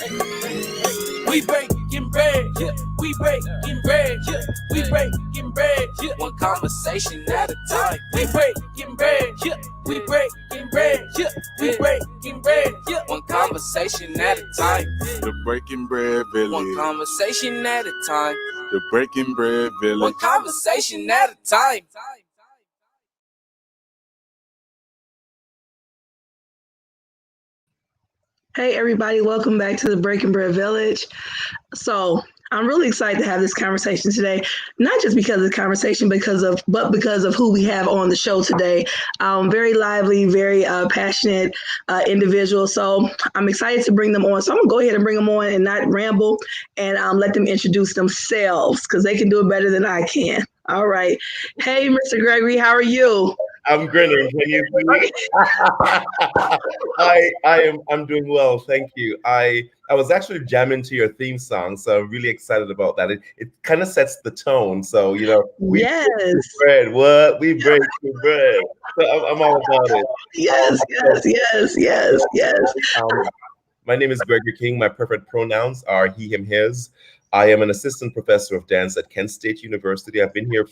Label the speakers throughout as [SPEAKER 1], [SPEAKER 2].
[SPEAKER 1] We breaking bread, yeah. We breaking bread, yeah. We breaking bread, yeah. One conversation at a time. We breaking bread, yeah. We breaking bread, yeah. We breaking bread, yeah. One conversation at a time.
[SPEAKER 2] The Breaking Bread Village.
[SPEAKER 1] One conversation at a time.
[SPEAKER 2] The Breaking Bread Village.
[SPEAKER 1] One conversation at a time.
[SPEAKER 3] Hey everybody, welcome back to the Breaking Bread Village. So I'm really excited to have this conversation today, not just because of the conversation, but because of who we have on the show today. Very lively, very passionate individual. So I'm excited to bring them on. So I'm gonna go ahead and bring them on and not ramble and let them introduce themselves because they can do it better than I can. All right. Hey, Mr. Gregory, how are you?
[SPEAKER 4] I'm grinning. Can you see me? I'm doing well, thank you. I was actually jamming to your theme song, so I'm really excited about that. It kind of sets the tone. So we
[SPEAKER 3] yes,
[SPEAKER 4] break bread. What we break the bread. So I'm all about it.
[SPEAKER 3] Yes.
[SPEAKER 4] My name is Gregory King. My preferred pronouns are he, him, his. I am an assistant professor of dance at Kent State University. I've been here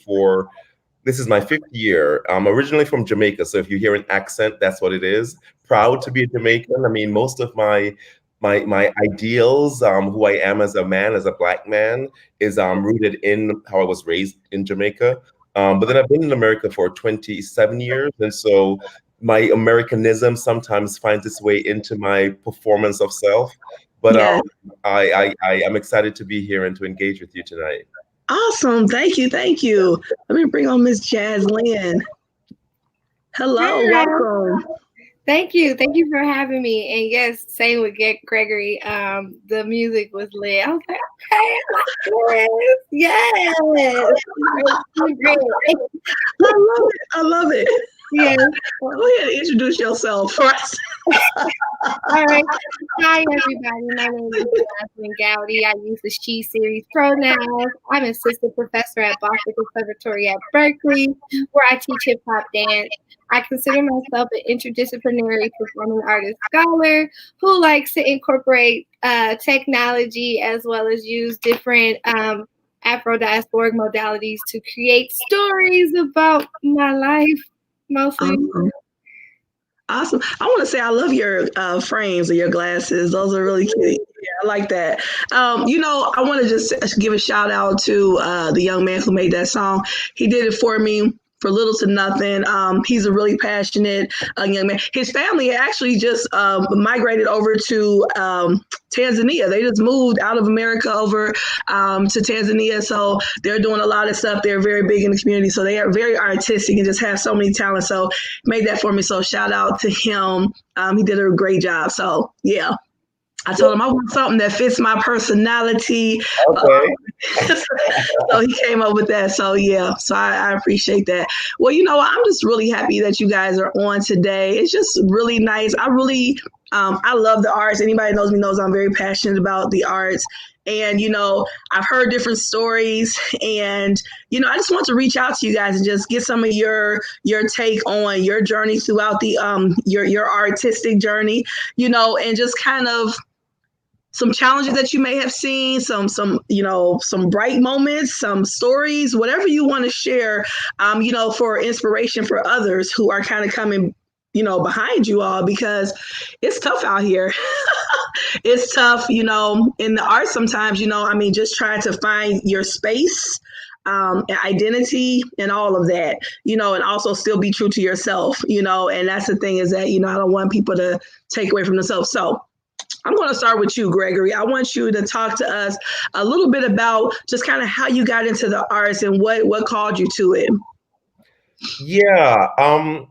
[SPEAKER 4] this is my 5th year. I'm originally from Jamaica, so if you hear an accent, that's what it is. Proud to be a Jamaican. I mean, most of my ideals, who I am as a man, as a Black man, is rooted in how I was raised in Jamaica. But then I've been in America for 27 years, and so my Americanism sometimes finds its way into my performance of self. But
[SPEAKER 3] Yes.
[SPEAKER 4] I am excited to be here and to engage with you tonight.
[SPEAKER 3] Awesome. Thank you. Let me bring on Miss Jazz Lynn. Hello,
[SPEAKER 5] Hi.
[SPEAKER 3] welcome.
[SPEAKER 5] Thank you for having me. And yes, same with Gregory. The music was lit. I was like, okay, I like this. Yes.
[SPEAKER 3] I love it.
[SPEAKER 5] Yes.
[SPEAKER 3] Go ahead and introduce yourself first.
[SPEAKER 5] All right. Hi, everybody. My name is Jasmine Gowdy. I use the she series pronouns. I'm an assistant professor at Boston Conservatory at Berkeley, where I teach hip hop dance. I consider myself an interdisciplinary performing artist scholar who likes to incorporate technology as well as use different Afro-diasporic modalities to create stories about my life, mostly.
[SPEAKER 3] Awesome. I want to say I love your frames of your glasses. Those are really cute. Yeah, I like that. I want to just give a shout out to the young man who made that song. He did it for me for little to nothing. He's a really passionate young man. His family actually just migrated over to Tanzania. They just moved out of America over to Tanzania. So they're doing a lot of stuff. They're very big in the community. So they are very artistic and just have so many talents. So made that for me. So shout out to him. He did a great job. So yeah. I told him I want something that fits my personality.
[SPEAKER 4] Okay.
[SPEAKER 3] So he came up with that. So yeah, so I appreciate that. Well, I'm just really happy that you guys are on today. It's just really nice. I love the arts. Anybody knows me knows I'm very passionate about the arts. And, I've heard different stories and, I just want to reach out to you guys and just get some of your take on your journey throughout the, your artistic journey, and just kind of some challenges that you may have seen, some bright moments, some stories, whatever you want to share, for inspiration for others who are kind of coming, behind you all, because it's tough out here. It's tough, in the arts sometimes, just trying to find your space, identity and all of that, and also still be true to yourself, and that's the thing is that, I don't want people to take away from themselves. So I'm going to start with you, Gregory. I want you to talk to us a little bit about just kind of how you got into the arts and what called you to it.
[SPEAKER 4] Yeah, I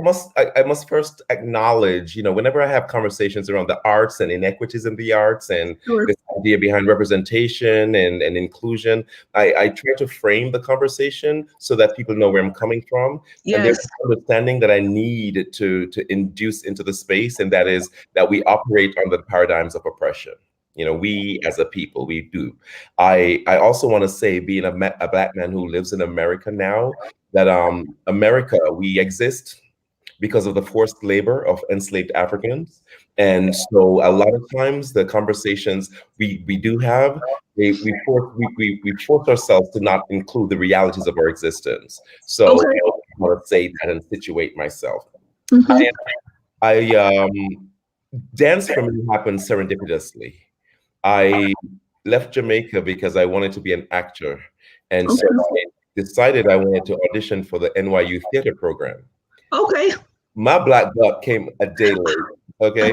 [SPEAKER 4] must first acknowledge, whenever I have conversations around the arts and inequities in the arts and this idea behind representation and inclusion, I try to frame the conversation so that people know where I'm coming from.
[SPEAKER 3] Yes.
[SPEAKER 4] And there's an understanding that I need to induce into the space, and that is that we operate under the paradigms of oppression. We as a people, we do. I also want to say, being a Black man who lives in America now, that America, we exist because of the forced labor of enslaved Africans. And so a lot of times the conversations we do have, we force ourselves to not include the realities of our existence. So
[SPEAKER 3] Okay.
[SPEAKER 4] I want to say that and situate myself.
[SPEAKER 3] Mhm.
[SPEAKER 4] I dance for me happened serendipitously. I left Jamaica because I wanted to be an actor. And so
[SPEAKER 3] Okay.
[SPEAKER 4] I decided I wanted to audition for the NYU theater program.
[SPEAKER 3] Okay.
[SPEAKER 4] My black belt came a day late, okay?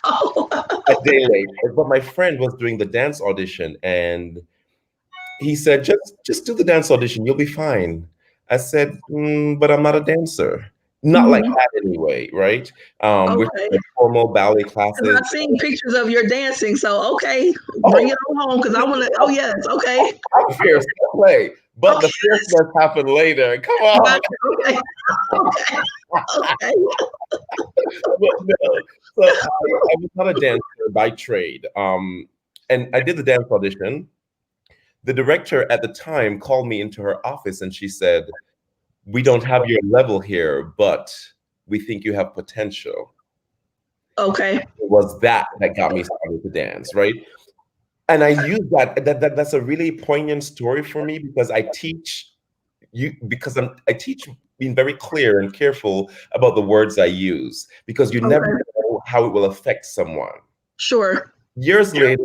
[SPEAKER 3] Oh.
[SPEAKER 4] A day late. But my friend was doing the dance audition and he said, just do the dance audition, you'll be fine. I said, but I'm not a dancer. Not like
[SPEAKER 3] Mhm.
[SPEAKER 4] that anyway, right? With
[SPEAKER 3] Okay.
[SPEAKER 4] the formal ballet
[SPEAKER 3] Because
[SPEAKER 4] classes.
[SPEAKER 3] I've seen pictures of your dancing. So, okay, bring
[SPEAKER 4] Oh,
[SPEAKER 3] it on home because I want to. Oh, yes. Okay.
[SPEAKER 4] I'm fierce to play. But the
[SPEAKER 3] Okay.
[SPEAKER 4] fierceness happened later. Come on.
[SPEAKER 3] Gotcha. Okay. Okay. Okay.
[SPEAKER 4] But no. So I was not a dancer by trade. And I did the dance audition. The director at the time called me into her office and she said, "We don't have your level here, but we think you have potential."
[SPEAKER 3] Okay.
[SPEAKER 4] It was that got me started to dance, right? And I use that's a really poignant story for me because I teach I teach being very clear and careful about the words I use because you never
[SPEAKER 3] Okay.
[SPEAKER 4] know how it will affect someone.
[SPEAKER 3] Sure.
[SPEAKER 4] Years later,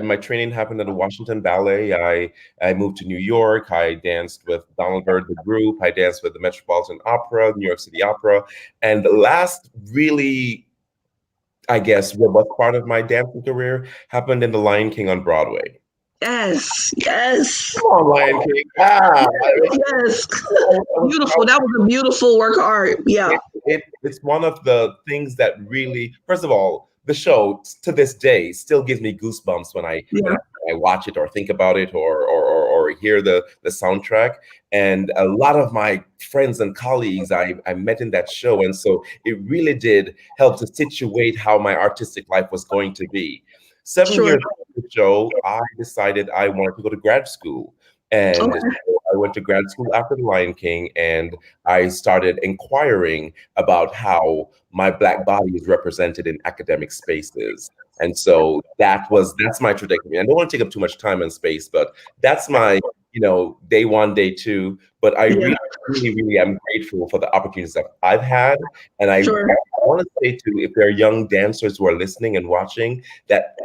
[SPEAKER 4] my training happened at the Washington Ballet. I moved to New York. I danced with Donald Byrd, the group. I danced with the Metropolitan Opera, New York City Opera. And the last really, I guess, robust part of my dancing career happened in The Lion King on Broadway.
[SPEAKER 3] Yes. Yes.
[SPEAKER 4] Come on, Lion King. Ah,
[SPEAKER 3] Yes. Beautiful. That was a beautiful work of art. Yeah.
[SPEAKER 4] it's one of the things that really, first of all, the show to this day still gives me goosebumps when
[SPEAKER 3] Yeah.
[SPEAKER 4] I watch it or think about it or hear the soundtrack. And a lot of my friends and colleagues I met in that show, and so it really did help to situate how my artistic life was going to be. 7 years
[SPEAKER 3] Sure.
[SPEAKER 4] after the show, I decided I wanted to go to grad school. And
[SPEAKER 3] Okay.
[SPEAKER 4] so I went to grad school after The Lion King, and I started inquiring about how my Black body is represented in academic spaces. And so that's my trajectory. I don't want to take up too much time and space, but that's my, day one, day two. But I
[SPEAKER 3] Yeah.
[SPEAKER 4] really am grateful for the opportunities that I've had. And I
[SPEAKER 3] Sure.
[SPEAKER 4] want to say too, if there are young dancers who are listening and watching, that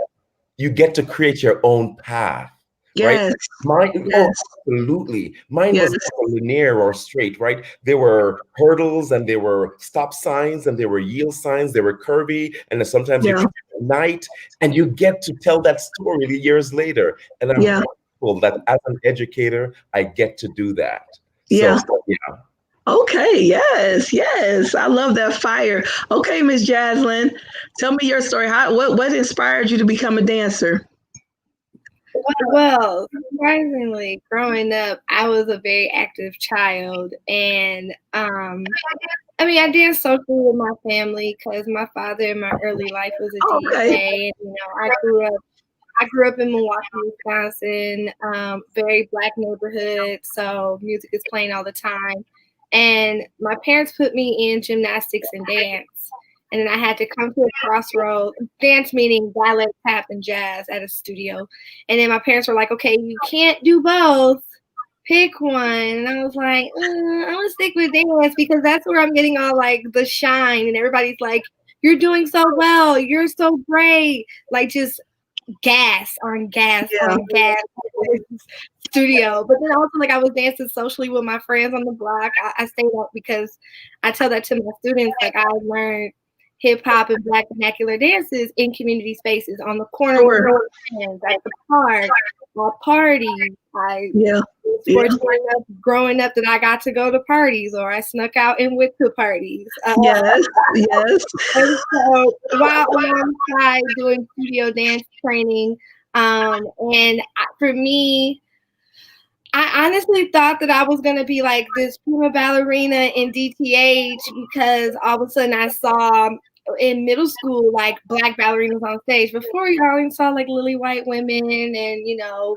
[SPEAKER 4] you get to create your own path, right?
[SPEAKER 3] Yes.
[SPEAKER 4] Mine, oh,
[SPEAKER 3] Yes.
[SPEAKER 4] absolutely. Mine
[SPEAKER 3] Yes.
[SPEAKER 4] was never linear or straight, right? There were hurdles and there were stop signs and there were yield signs. They were curvy, and then sometimes you
[SPEAKER 3] Yeah.
[SPEAKER 4] come at night and you get to tell that story years later. And I'm
[SPEAKER 3] Yeah.
[SPEAKER 4] grateful that as an educator, I get to do that.
[SPEAKER 3] Yeah.
[SPEAKER 4] So yeah.
[SPEAKER 3] Okay. Yes. Yes. I love that fire. Okay, Miss Jaslyn, tell me your story. What inspired you to become a dancer?
[SPEAKER 5] Well, surprisingly, growing up, I was a very active child, and I danced socially with my family because my father in my early life was a
[SPEAKER 3] Oh, okay.
[SPEAKER 5] DJ. And, I grew up in Milwaukee, Wisconsin, very Black neighborhood, so music is playing all the time. And my parents put me in gymnastics and dance. And then I had to come to a crossroad, dance meaning ballet, tap, and jazz at a studio. And then my parents were like, okay, you can't do both. Pick one. And I was like, I'm going to stick with dance because that's where I'm getting all like the shine. And everybody's like, you're doing so well. You're so great. Like just gas on gas
[SPEAKER 3] Yeah.
[SPEAKER 5] on gas studio. But then also like I was dancing socially with my friends on the block. I stayed up because I tell that to my students, like I learned hip hop and Black vernacular dances in community spaces on the corner
[SPEAKER 3] Sure.
[SPEAKER 5] at the park, at parties. I
[SPEAKER 3] Yeah.
[SPEAKER 5] was
[SPEAKER 3] Yeah.
[SPEAKER 5] fortunate enough growing up that I got to go to parties, or I snuck out and went to parties.
[SPEAKER 3] Yes. Yes.
[SPEAKER 5] And so while alongside doing studio dance training, for me, I honestly thought that I was going to be like this prima ballerina in DTH because all of a sudden I saw in middle school, like black ballerinas on stage. Before, you always saw like lily white women, and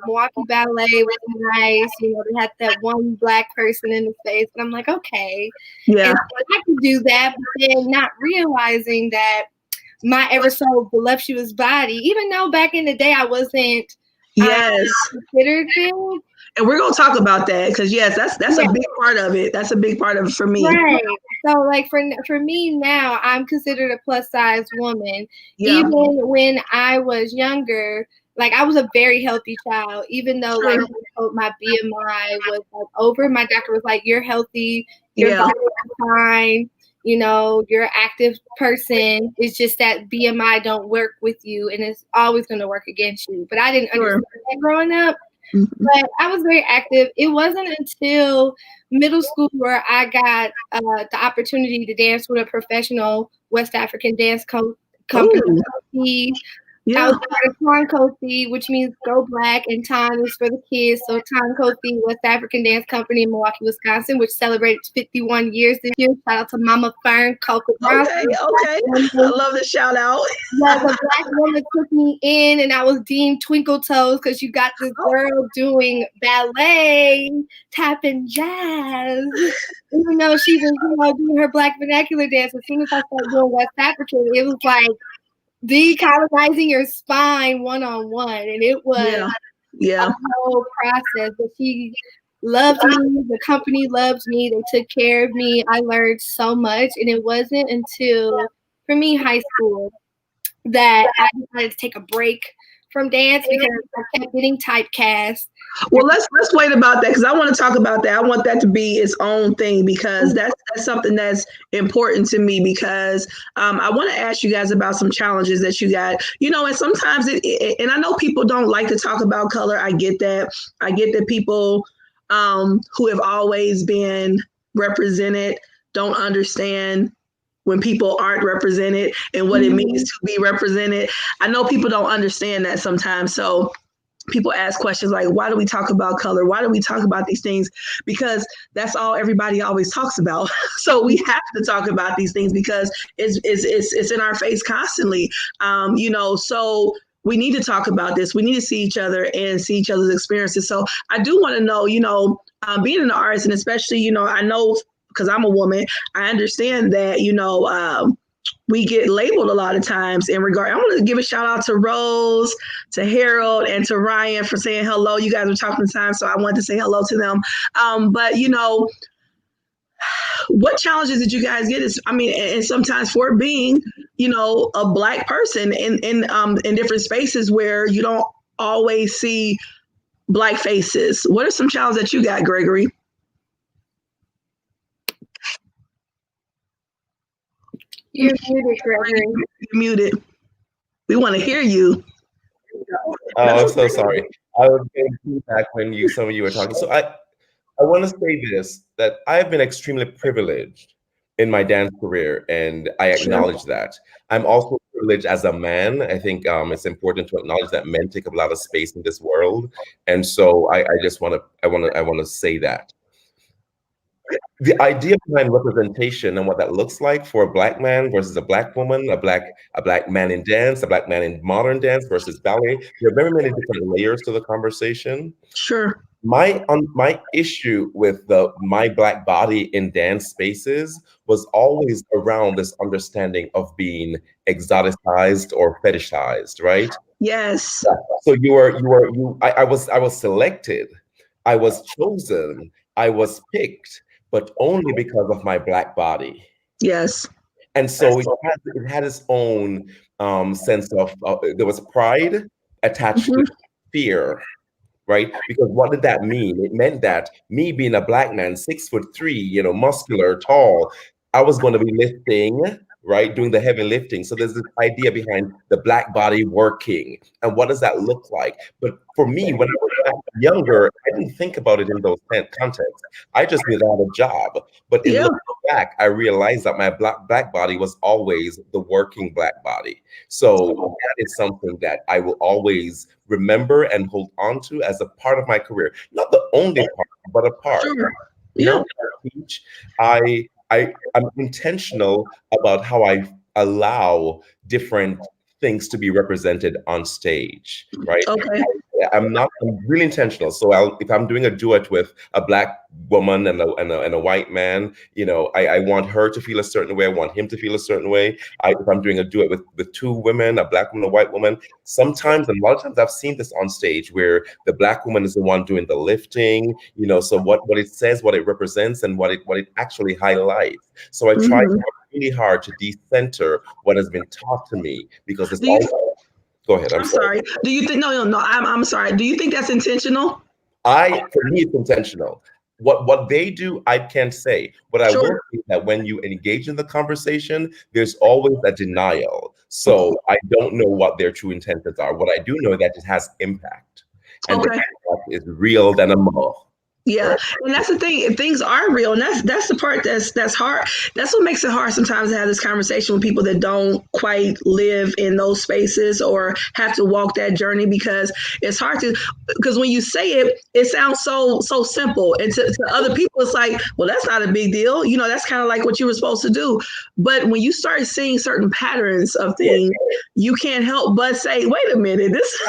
[SPEAKER 5] Milwaukee Ballet was nice. They had that one black person in the space, and I'm like, okay,
[SPEAKER 3] Yeah.
[SPEAKER 5] and so I could do that, but then not realizing that my ever so voluptuous body, even though back in the day I wasn't considered big.
[SPEAKER 3] And we're gonna talk about that because that's a big part of it. That's a big part of it for me.
[SPEAKER 5] Right. So like for me now, I'm considered a plus size woman.
[SPEAKER 3] Yeah.
[SPEAKER 5] Even when I was younger, like I was a very healthy child. Even though like my BMI was like over, my doctor was like, "You're healthy. Your body is fine. You're an active person. It's just that BMI don't work with you, and it's always going to work against you." But I didn't understand that growing up. But I was very active. It wasn't until middle school where I got the opportunity to dance with a professional West African dance company.
[SPEAKER 3] Yeah.
[SPEAKER 5] I was part of Tonkosi, which means Go Black, and Ton is for the kids. So Tonkosi, West African Dance Company in Milwaukee, Wisconsin, which celebrated 51 years this year. Shout out to Mama Fern Coco.
[SPEAKER 3] Okay. I love the shout out.
[SPEAKER 5] Yeah, the black woman took me in, and I was deemed Twinkle Toes because you got this girl doing ballet, tapping jazz. Even though she was doing her black vernacular dance, as soon as I started doing West African, it was like decolonizing your spine one-on-one, and it was a whole process. But she loved me, the company loved me, they took care of me. I learned so much, and it wasn't until, for me, high school that I decided to take a break from dance because I kept getting typecast.
[SPEAKER 3] Well, let's wait about that because I want to talk about that. I want that to be its own thing because that's something that's important to me because I want to ask you guys about some challenges that you got. And sometimes and I know people don't like to talk about color. I get that. I get that people who have always been represented don't understand when people aren't represented and what it means to be represented. I know people don't understand that sometimes. So people ask questions like, why do we talk about color? Why do we talk about these things? Because that's all everybody always talks about. So we have to talk about these things because it's in our face constantly. So we need to talk about this. We need to see each other and see each other's experiences. So I do want to know, being in the arts, and especially, I know because I'm a woman, I understand that, we get labeled a lot of times in regard. I want to give a shout out to Rose, to Harold, and to Ryan for saying hello. You guys were talking time, so I wanted to say hello to them. But what challenges did you guys get? And sometimes for being, a Black person in different spaces where you don't always see Black faces. What are some challenges that you got, Gregory?
[SPEAKER 5] You're muted, Gregory.
[SPEAKER 3] You're muted. We want to hear you.
[SPEAKER 4] Oh, I'm so sorry. I was getting feedback when some of you were talking. So I want to say this, that I've been extremely privileged in my dance career, and I acknowledge that. I'm also privileged as a man. I think it's important to acknowledge that men take up a lot of space in this world, and so I just want to say that. The idea behind representation and what that looks like for a Black man versus a Black woman, a black man in dance, a Black man in modern dance versus ballet. There are very many different layers to the conversation.
[SPEAKER 3] Sure.
[SPEAKER 4] My issue with my Black body in dance spaces was always around this understanding of being exoticized or fetishized, right?
[SPEAKER 3] Yes.
[SPEAKER 4] So I was selected, I was chosen, I was picked, but only because of my Black body.
[SPEAKER 3] Yes.
[SPEAKER 4] And so it had its own sense of, there was pride attached to fear, right? Because what did that mean? It meant that me being a Black man, 6'3", muscular, tall, I was going to be lifting, right? Doing the heavy lifting. So there's this idea behind the Black body working. And what does that look like? But for me, when I was younger, I didn't think about it in those contexts. I just knew that I had a job. But in looking back, I realized that my black body was always the working Black body. So that is something that I will always remember and hold on to as a part of my career. Not the only part, but a part.
[SPEAKER 3] Sure.
[SPEAKER 4] I teach. I'm intentional about how allow different things to be represented on stage, right?
[SPEAKER 3] Okay.
[SPEAKER 4] I'm really intentional. So if I'm doing a duet with a Black woman and a white man, I want her to feel a certain way. I want him to feel a certain way. If I'm doing a duet with two women, a Black woman, a white woman, sometimes, and a lot of times I've seen this on stage where the Black woman is the one doing the lifting, so what it says, what it represents, and what it actually highlights. So I try to work really hard to decenter what has been taught to me, because it's all. Go ahead. I'm sorry.
[SPEAKER 3] Do you think? No. I'm sorry. Do you think that's intentional?
[SPEAKER 4] For me, it's intentional. What they do, I can't say. But I will say that when you engage in the conversation, there's always a denial. So I don't know what their true intentions are. What I do know that it has impact, and the impact is real than a more.
[SPEAKER 3] Yeah, right. And that's the thing. Things are real, and that's the part that's hard. That's what makes it hard sometimes to have this conversation with people that don't quite live in those spaces or have to walk that journey, because it's hard because when you say it, it sounds so simple, and to other people, it's like, well, that's not a big deal. That's kind of like what you were supposed to do. But when you start seeing certain patterns of things, you can't help but say, wait a minute, this.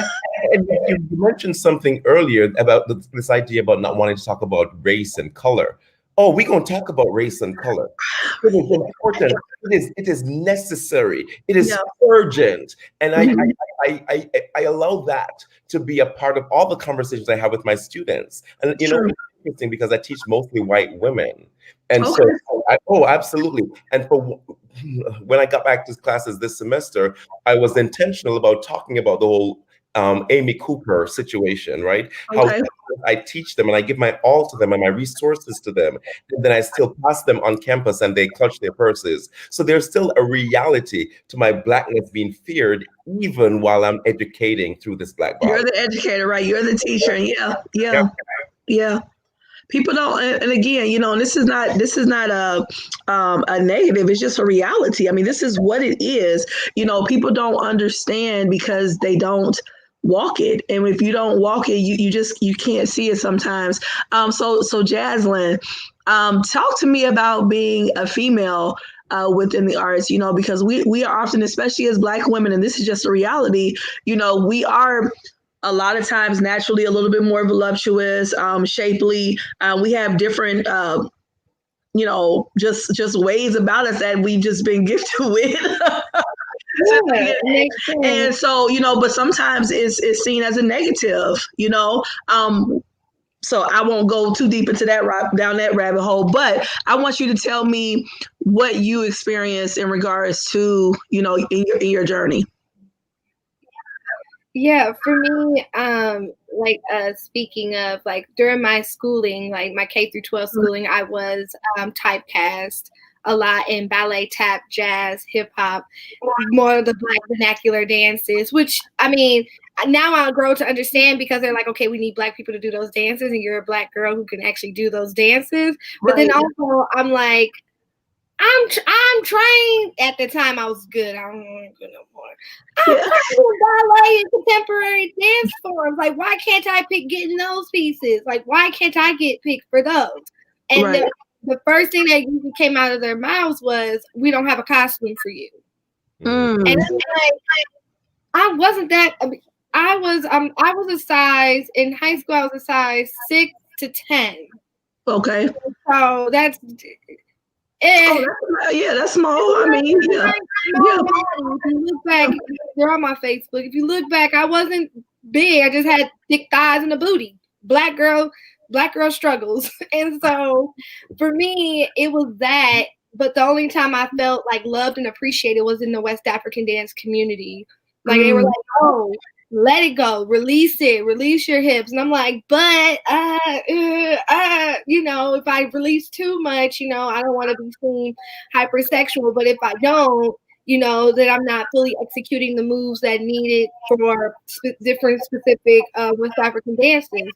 [SPEAKER 4] And you mentioned something earlier about this idea about not wanting to talk about race and color. Oh, we're going to talk about race and color. It is important. It is necessary. It is urgent. And I allow that to be a part of all the conversations I have with my students. And it's interesting because I teach mostly white women. And so absolutely. And when I got back to classes this semester, I was intentional about talking about the whole Amy Cooper situation, right? How I teach them and I give my all to them and my resources to them, and then I still pass them on campus and they clutch their purses. So there's still a reality to my Blackness being feared, even while I'm educating through this Black body.
[SPEAKER 3] You're the educator, right? You're the teacher. Yeah. People don't, and again, this is not a negative. It's just a reality. I mean, this is what it is. People don't understand because they don't walk it, and if you don't walk it, you can't see it sometimes. So Jaslyn, talk to me about being a female within the arts. Because we are often, especially as Black women, and this is just a reality. We are a lot of times naturally a little bit more voluptuous, shapely. We have different, just ways about us that we've just been gifted with. And so, but sometimes it's seen as a negative, so I won't go too deep into down that rabbit hole, but I want you to tell me what you experienced in regards to, in your journey.
[SPEAKER 5] Yeah, for me, speaking of during my schooling, my K through 12 schooling, I was typecast a lot in ballet, tap, jazz, hip hop, more of the Black vernacular dances, which I mean, now I grow to understand because they're like, okay, we need Black people to do those dances, and you're a Black girl who can actually do those dances. But then also, I'm like, I'm trained. At the time, I was good. I don't want to go no more. I'm trained in ballet and contemporary dance forms. Why can't I pick getting those pieces? Why can't I get picked for those? And the first thing that usually came out of their mouths was, "We don't have a costume for you." And I wasn't that. I was a size in high school. I was a size 6 to 10.
[SPEAKER 3] Okay.
[SPEAKER 5] So that's.
[SPEAKER 3] That's small. I mean, If
[SPEAKER 5] you look back, they're on my Facebook. If you look back, I wasn't big. I just had thick thighs and a booty. Black girl struggles. And so for me, it was that. But the only time I felt loved and appreciated was in the West African dance community. They were like, "Oh, let it go, release your hips." And I'm like, but if I release too much, I don't want to be seen hypersexual. But if I don't, that I'm not fully executing the moves that needed for different specific West African dances.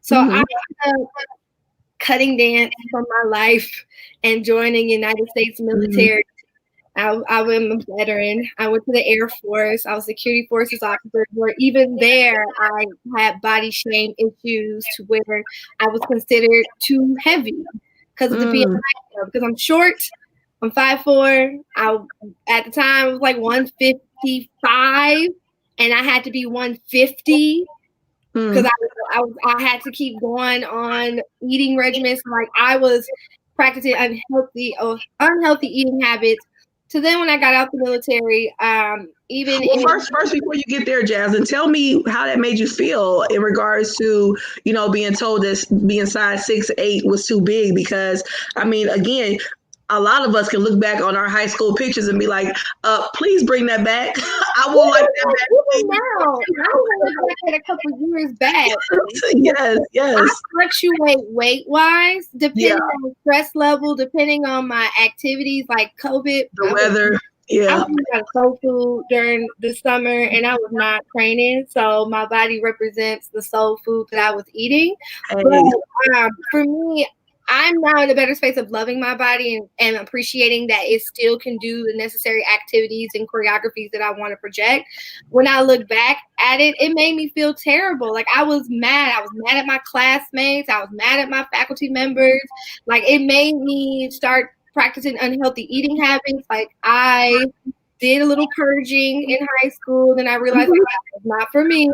[SPEAKER 5] So I ended up cutting dance from my life and joining United States military. I'm a veteran. I went to the Air Force. I was a security forces officer, where even there I had body shame issues to where I was considered too heavy because of the BMI, because I'm short, I'm 5'4". At the time it was like 155, and I had to be 150 because I had to keep going on eating regimens. Like I was practicing unhealthy eating habits. So then when I got out the military,
[SPEAKER 3] first before you get there, Jasmine, tell me how that made you feel in regards to, being told that being size 6'8" was too big. Because I mean, again, a lot of us can look back on our high school pictures and be like, please bring that back. I will like that back.
[SPEAKER 5] Even now, I look back at a couple years back.
[SPEAKER 3] Yes.
[SPEAKER 5] I fluctuate weight-wise, depending on stress level, depending on my activities, like COVID.
[SPEAKER 3] The weather.
[SPEAKER 5] I was eating soul food during the summer, and I was not training, so my body represents the soul food that I was eating.
[SPEAKER 3] Hey.
[SPEAKER 5] But for me, I'm now in a better space of loving my body and appreciating that it still can do the necessary activities and choreographies that I want to project. When I look back at it, it made me feel terrible. Like I was mad. I was mad at my classmates. I was mad at my faculty members. Like it made me start practicing unhealthy eating habits. Like I did a little purging in high school. Then I realized it was not for me.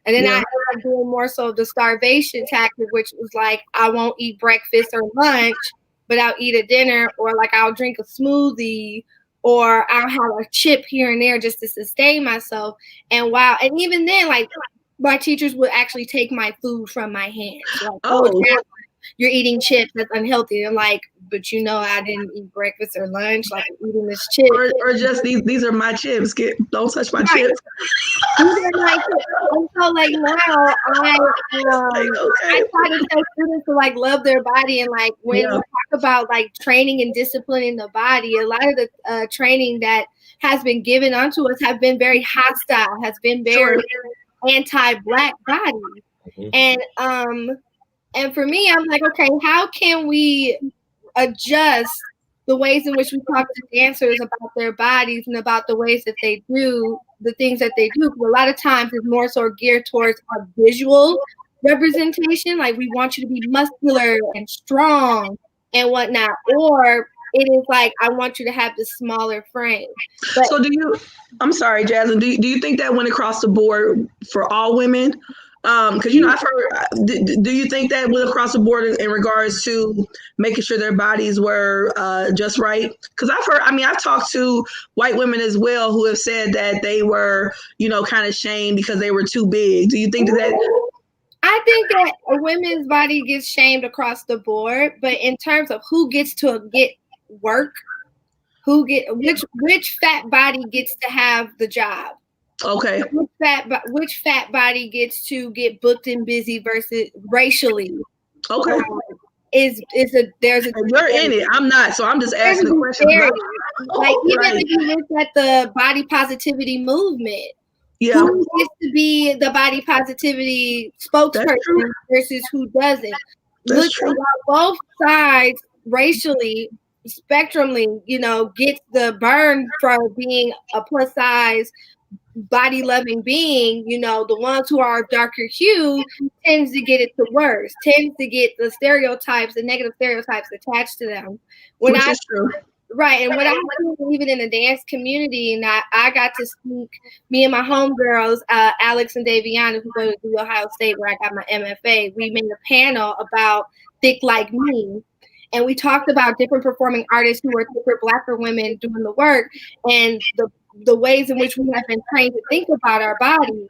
[SPEAKER 5] And then I ended up doing more so the starvation tactic, which was like, I won't eat breakfast or lunch, but I'll eat a dinner, or like I'll drink a smoothie, or I'll have a chip here and there just to sustain myself. And even then, like my teachers would actually take my food from my hands. Like, you're eating chips, that's unhealthy. I'm like, but I didn't eat breakfast or lunch, like I'm eating this chip.
[SPEAKER 3] Or just these are my chips. Don't touch my chips.
[SPEAKER 5] These are my chips. And so like now I try to tell students to like love their body, and like when we talk about like training and disciplining the body, a lot of the training that has been given onto us have been very hostile, has been very anti-Black bodies. And for me, I'm like, okay, how can we adjust the ways in which we talk to dancers about their bodies and about the ways that they do the things that they do? Because a lot of times it's more so geared towards our visual representation. Like we want you to be muscular and strong and whatnot. Or it is like, I want you to have the smaller frame. But,
[SPEAKER 3] so I'm sorry, Jasmine, do you think that went across the board for all women? Because I've heard. Do you think that went across the board in regards to making sure their bodies were just right? Because I've talked to white women as well who have said that they were, kind of shamed because they were too big. Do you think that?
[SPEAKER 5] I think that a women's body gets shamed across the board, but in terms of who gets to get work, which fat body gets to have the job.
[SPEAKER 3] Okay.
[SPEAKER 5] Which fat body gets to get booked and busy versus racially?
[SPEAKER 3] Okay.
[SPEAKER 5] There's a
[SPEAKER 3] you're in it. I'm not, so I'm just asking the question.
[SPEAKER 5] Even if you look at the body positivity movement, who gets to be the body positivity spokesperson versus who doesn't? Look at both sides racially, spectrumly, gets the burn for being a plus size body loving being. The ones who are darker hue tends to get it the worst, tends to get the stereotypes, the negative stereotypes attached to them. Which is true. Right. And what I see even in the dance community, and I got to speak, me and my homegirls, Alex and Daviana, who go to Ohio State where I got my MFA, we made a panel about Thick Like Me. And we talked about different performing artists who were thicker Blacker women doing the work, and the ways in which we have been trained to think about our bodies.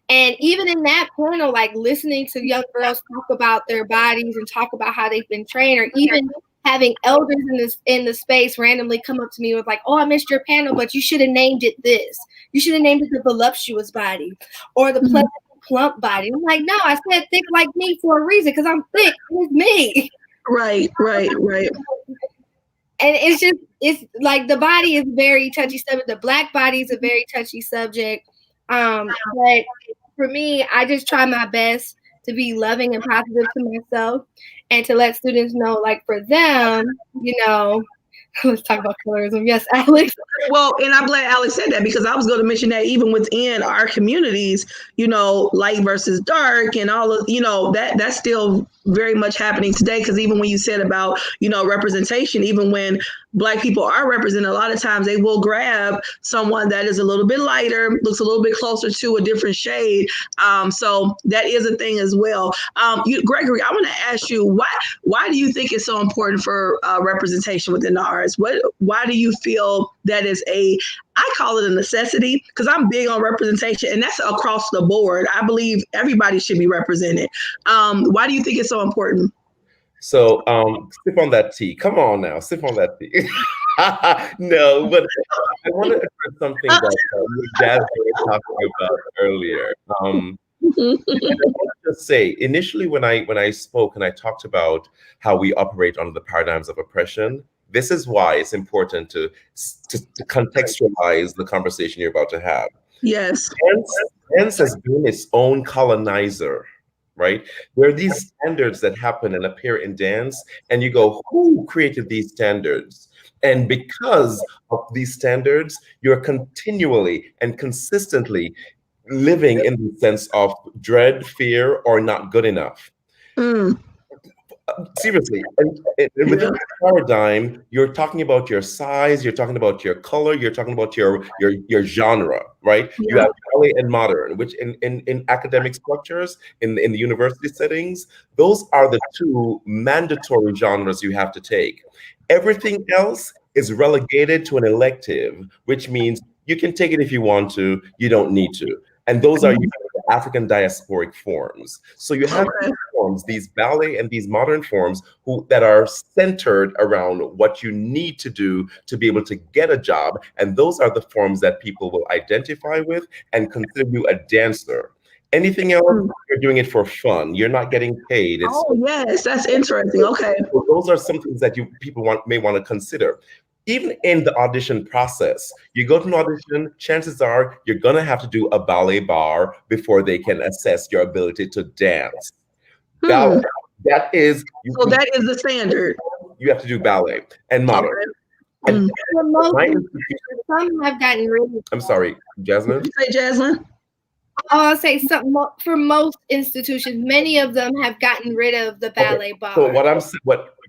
[SPEAKER 5] And even in that panel, like listening to young girls talk about their bodies and talk about how they've been trained, or even having elders in the space randomly come up to me with like, oh, I missed your panel, but you should have named it this. You should have named it the voluptuous body or the pleasant plump body. I'm like, no, I said thick like me for a reason, because I'm thick. It's me.
[SPEAKER 3] Right.
[SPEAKER 5] And it's like the body is very touchy subject. The Black body is a very touchy subject. But for me, I just try my best to be loving and positive to myself, and to let students know, like for them, let's talk about colorism. Yes, Alex.
[SPEAKER 3] Well, and I'm glad Alex said that, because I was going to mention that even within our communities, light versus dark and all of, that's still very much happening today. Because even when you said about, representation, even when Black people are represented, a lot of times they will grab someone that is a little bit lighter, looks a little bit closer to a different shade. So that is a thing as well. Gregory, I want to ask you, why do you think it's so important for representation within the arts? Why do you feel that is I call it a necessity, because I'm big on representation, and that's across the board. I believe everybody should be represented. Why do you think it's so important?
[SPEAKER 4] So sip on that tea. Come on now, sip on that tea. No, but I want to address something that Jazz was talking about earlier. Just say, initially when I spoke and I talked about how we operate under the paradigms of oppression, this is why it's important to contextualize the conversation you're about to have.
[SPEAKER 3] Yes.
[SPEAKER 4] Dance has been its own colonizer, right? There are these standards that happen and appear in dance, and you go, who created these standards? And because of these standards, you're continually and consistently living in the sense of dread, fear, or not good enough. Seriously, and within the paradigm, you're talking about your size, you're talking about your color, you're talking about your genre, right?
[SPEAKER 3] Yeah.
[SPEAKER 4] You have ballet and modern, which in academic structures, in the university settings, those are the two mandatory genres you have to take. Everything else is relegated to an elective, which means you can take it if you want to, you don't need to. And those are the African diasporic forms. So you have these forms, these ballet and these modern forms that are centered around what you need to do to be able to get a job. And those are the forms that people will identify with and consider you a dancer. Anything else, you're doing it for fun. You're not getting paid.
[SPEAKER 3] Yes, that's interesting. Okay.
[SPEAKER 4] So those are some things that people may want to consider. Even in the audition process, you go to an audition, chances are you're going to have to do a ballet bar before they can assess your ability to dance. Ballet, that is
[SPEAKER 3] the standard.
[SPEAKER 4] You have to do ballet and modern.
[SPEAKER 3] Okay.
[SPEAKER 4] And
[SPEAKER 5] some have gotten rid of.
[SPEAKER 4] I'm sorry, Jasmine?
[SPEAKER 3] What you say, Jasmine?
[SPEAKER 5] I'll say something for most institutions, many of them have gotten rid of the ballet bar.
[SPEAKER 4] So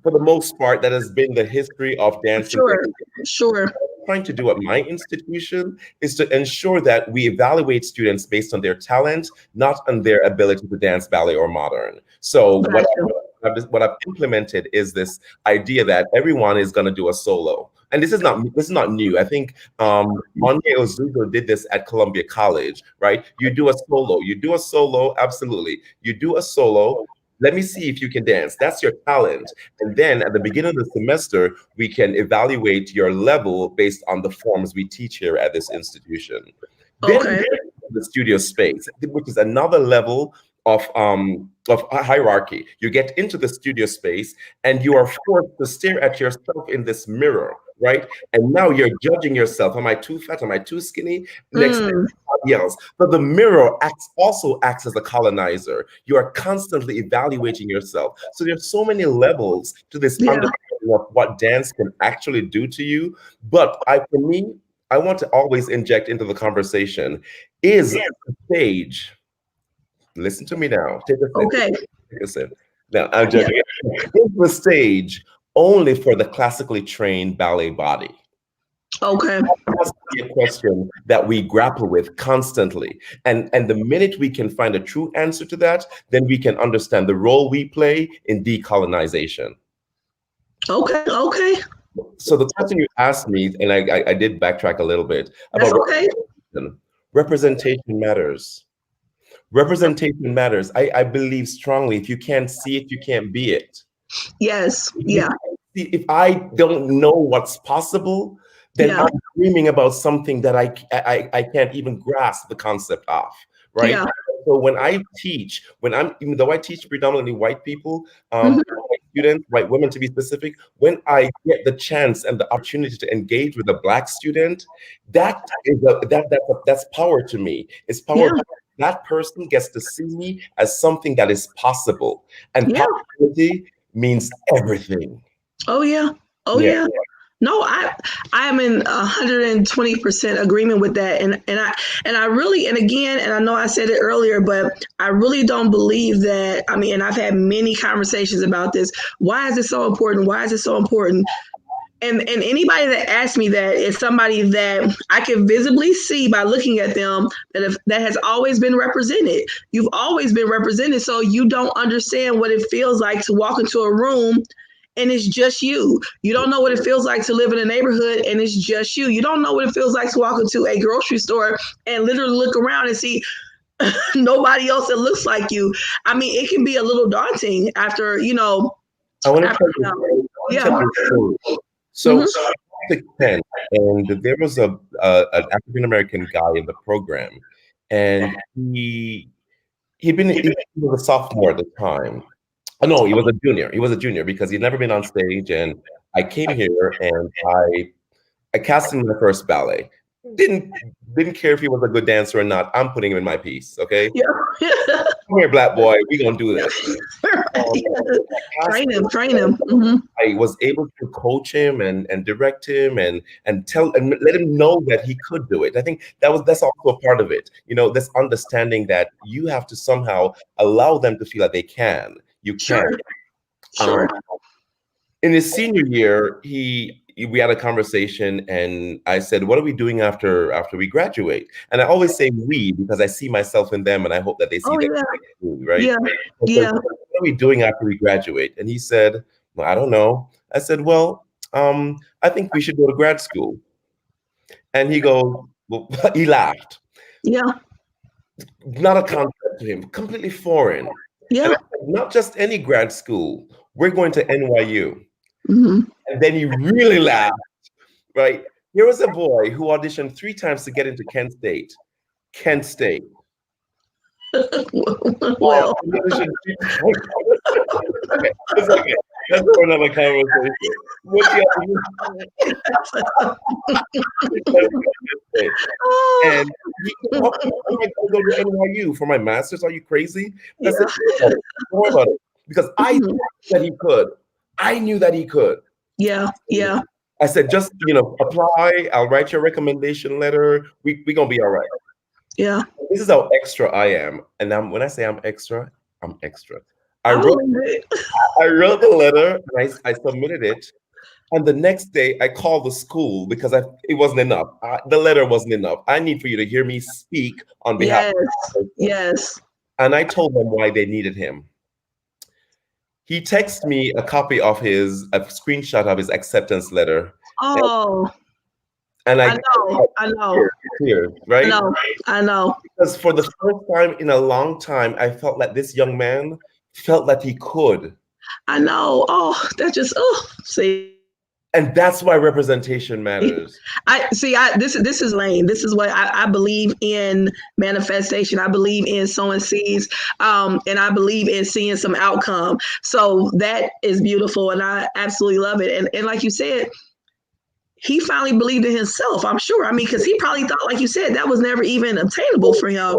[SPEAKER 4] for the most part, that has been the history of dance.
[SPEAKER 3] Sure.
[SPEAKER 4] What I'm trying to do at my institution is to ensure that we evaluate students based on their talent, not on their ability to dance ballet or modern. So what I've implemented is this idea that everyone is going to do a solo. And this is not new. I think Onye Ozuzo did this at Columbia College, right? You do a solo, absolutely. You do a solo. Let me see if you can dance. That's your talent. And then at the beginning of the semester, we can evaluate your level based on the forms we teach here at this institution. Then the studio space, which is another level of hierarchy. You get into the studio space and you are forced to stare at yourself in this mirror, right? And now you're judging yourself. Am I too fat? Am I too skinny? Next to somebody else. But the mirror also acts as a colonizer. You are constantly evaluating yourself. So there's so many levels to this understanding of what dance can actually do to you. But for me, I want to always inject into the conversation, is the stage, listen to me now. Take a sip.
[SPEAKER 3] Okay.
[SPEAKER 4] Take a sip. Now, I'm judging. Is the stage only for the classically trained ballet body?
[SPEAKER 3] Okay.
[SPEAKER 4] That's a question that we grapple with constantly. And the minute we can find a true answer to that, then we can understand the role we play in decolonization.
[SPEAKER 3] Okay.
[SPEAKER 4] So the question you asked me, and I did backtrack a little bit about representation matters. Representation matters. I believe strongly. If you can't see it, you can't be it.
[SPEAKER 3] Yes. Yeah.
[SPEAKER 4] If I don't know what's possible, then I'm dreaming about something that I can't even grasp the concept of. Right. Yeah. So when I teach, even though I teach predominantly white people, white students, white women to be specific, when I get the chance and the opportunity to engage with a Black student, that's power to me. It's power. Yeah. That person gets to see me as something that is possible, and possibility means everything.
[SPEAKER 3] Oh yeah. No, I am in 120% agreement with that, and I really, and again, and I know I said it earlier, but I really don't believe that. I mean, and I've had many conversations about this. Why is it so important? And anybody that asks me that is somebody that I can visibly see by looking at them that has always been represented. You've always been represented, so you don't understand what it feels like to walk into a room and it's just you. You don't know what it feels like to live in a neighborhood and it's just you. You don't know what it feels like to walk into a grocery store and literally look around and see nobody else that looks like you. I mean, it can be a little daunting after,
[SPEAKER 4] I want to
[SPEAKER 3] after,
[SPEAKER 4] tell you a story. So, I was 10, and there was an African American guy in the program, and he was a sophomore at the time. Oh, no, he was a junior. He was a junior because he'd never been on stage, and I came here and I cast him in my first ballet. Didn't care if he was a good dancer or not. I'm putting him in my piece, okay?
[SPEAKER 3] Yeah.
[SPEAKER 4] Come here, black boy. We're gonna do this.
[SPEAKER 3] Train him. Mm-hmm.
[SPEAKER 4] I was able to coach him and direct him and let him know that he could do it. I think that's also a part of it. This understanding that you have to somehow allow them to feel that they can. You can.
[SPEAKER 3] Sure.
[SPEAKER 4] In his senior year, we had a conversation, and I said, "What are we doing after we graduate?" And I always say "we" because I see myself in them, and I hope that they see that too, right?
[SPEAKER 3] Yeah.
[SPEAKER 4] Said, what are we doing after we graduate? And he said, "Well, I don't know." I said, "Well, I think we should go to grad school." And he goes, well, he laughed.
[SPEAKER 3] Yeah.
[SPEAKER 4] Not a concept to him, completely foreign.
[SPEAKER 3] Yeah.
[SPEAKER 4] And I said, not just any grad school. We're going to NYU.
[SPEAKER 3] Mm-hmm.
[SPEAKER 4] And then he really laughed, right? Here was a boy who auditioned 3 times to get into Kent State. Kent State.
[SPEAKER 3] Well.
[SPEAKER 4] Okay, it's okay. That's for another conversation. And I'm going to go to NYU for my master's. Are you crazy? I said, more about it. Because I knew that he could. I knew that he could.
[SPEAKER 3] Yeah.
[SPEAKER 4] I said, just, apply. I'll write your recommendation letter. We're going to be all right.
[SPEAKER 3] Yeah.
[SPEAKER 4] This is how extra I am. And when I say I'm extra, I'm extra. I wrote the letter, and I submitted it. And the next day, I called the school because it wasn't enough. The letter wasn't enough. I need for you to hear me speak on behalf of the person.
[SPEAKER 3] Yes.
[SPEAKER 4] And I told them why they needed him. He texted me a copy of a screenshot of his acceptance letter.
[SPEAKER 3] Oh.
[SPEAKER 4] And I
[SPEAKER 3] know.
[SPEAKER 4] Tears, right?
[SPEAKER 3] I know.
[SPEAKER 4] Because for the first time in a long time, I felt like this young man felt that he could.
[SPEAKER 3] I know. Oh, that just see.
[SPEAKER 4] And that's why representation matters.
[SPEAKER 3] This is Lane. This is what I believe in manifestation. I believe in sowing seeds, and I believe in seeing some outcome. So that is beautiful, and I absolutely love it. And like you said, he finally believed in himself. I'm sure. I mean, because he probably thought, like you said, that was never even obtainable for him.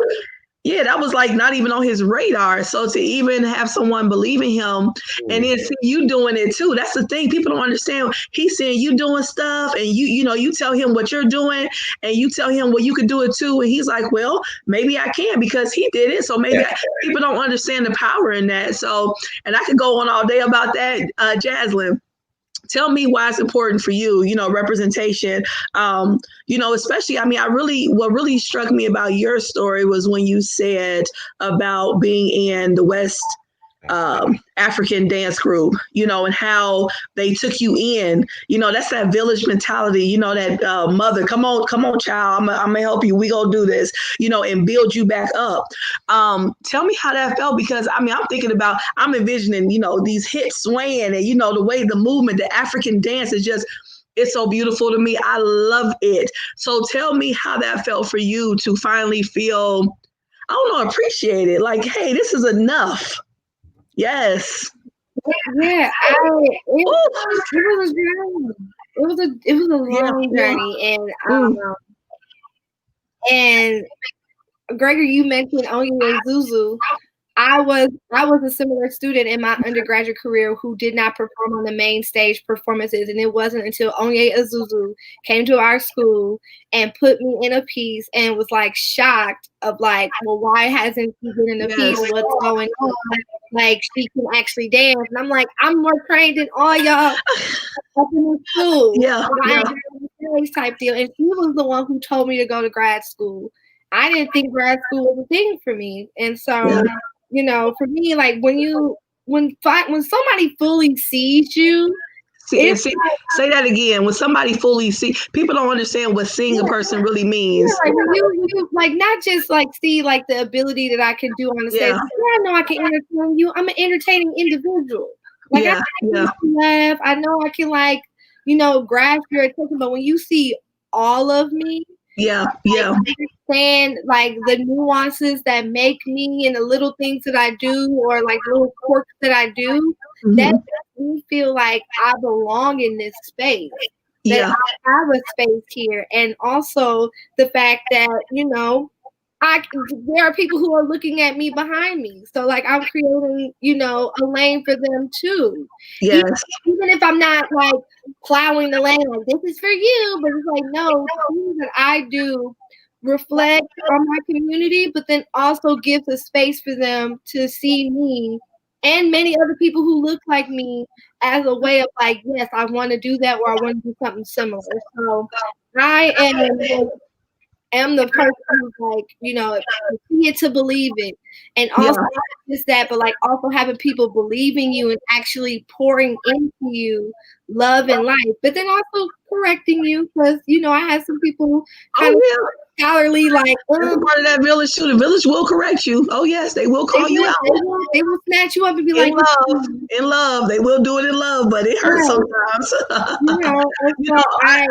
[SPEAKER 3] Yeah, that was like not even on his radar. So to even have someone believe in him and then see you doing it too, that's the thing. People don't understand. He's seeing you doing stuff and you tell him what you're doing and you tell him, well, you could do it too. And he's like, well, maybe I can because he did it. So maybe people don't understand the power in that. So, and I could go on all day about that, Jaslyn. Tell me why it's important for you, representation, especially, what really struck me about your story was when you said about being in the West African dance group, and how they took you in, that's that village mentality, that mother, come on, child, I'm gonna help you. We gonna do this, and build you back up. Tell me how that felt, because I'm envisioning, these hips swaying and, the way the movement, the African dance is just, it's so beautiful to me. I love it. So tell me how that felt for you to finally feel, appreciate it. Like, hey, this is enough. Yes.
[SPEAKER 5] Yeah, it was a journey. It was a long journey, and Gregory, you mentioned Onye Zuzu. I was a similar student in my undergraduate career who did not perform on the main stage performances, and it wasn't until Onye Azuzu came to our school and put me in a piece and was like shocked of like, well, why hasn't she been in a piece? What's going on? Like, she can actually dance, and I'm like, I'm more trained than all y'all up in the school. Type deal, and she was the one who told me to go to grad school. I didn't think grad school was a thing for me, and so you know, for me, like when somebody fully sees you.
[SPEAKER 3] Say that again. When somebody fully people don't understand what seeing a person really means.
[SPEAKER 5] Like you like not just like see like the ability that I can do on the stage. I know I can entertain you. I'm an entertaining individual. Like I can laugh. I know I can like, you know, grasp your attention. But when you see all of me, understand like the nuances that make me and the little things that I do or like little quirks that I do, that makes me feel like I belong in this space. That I have a space here. And also the fact that, you know, there are people who are looking at me behind me. So like I'm creating, you know, a lane for them too.
[SPEAKER 3] Yes.
[SPEAKER 5] Even if I'm not like plowing the lane, like this is for you, but it's like, no, the things that I do reflect on my community, but then also gives a space for them to see me and many other people who look like me as a way of like, yes, I want to do that, or I want to do something similar. So I am the person who's like, you know, see it to believe it. And also not just that, but like also having people believing you and actually pouring into you love and life, but then also correcting you, because you know I had some people kind of scholarly like
[SPEAKER 3] part of that village too. The village will correct you. Oh yes, they will call you out.
[SPEAKER 5] They will snatch you up and be
[SPEAKER 3] in love. They will do it in love, but it hurts sometimes.
[SPEAKER 5] I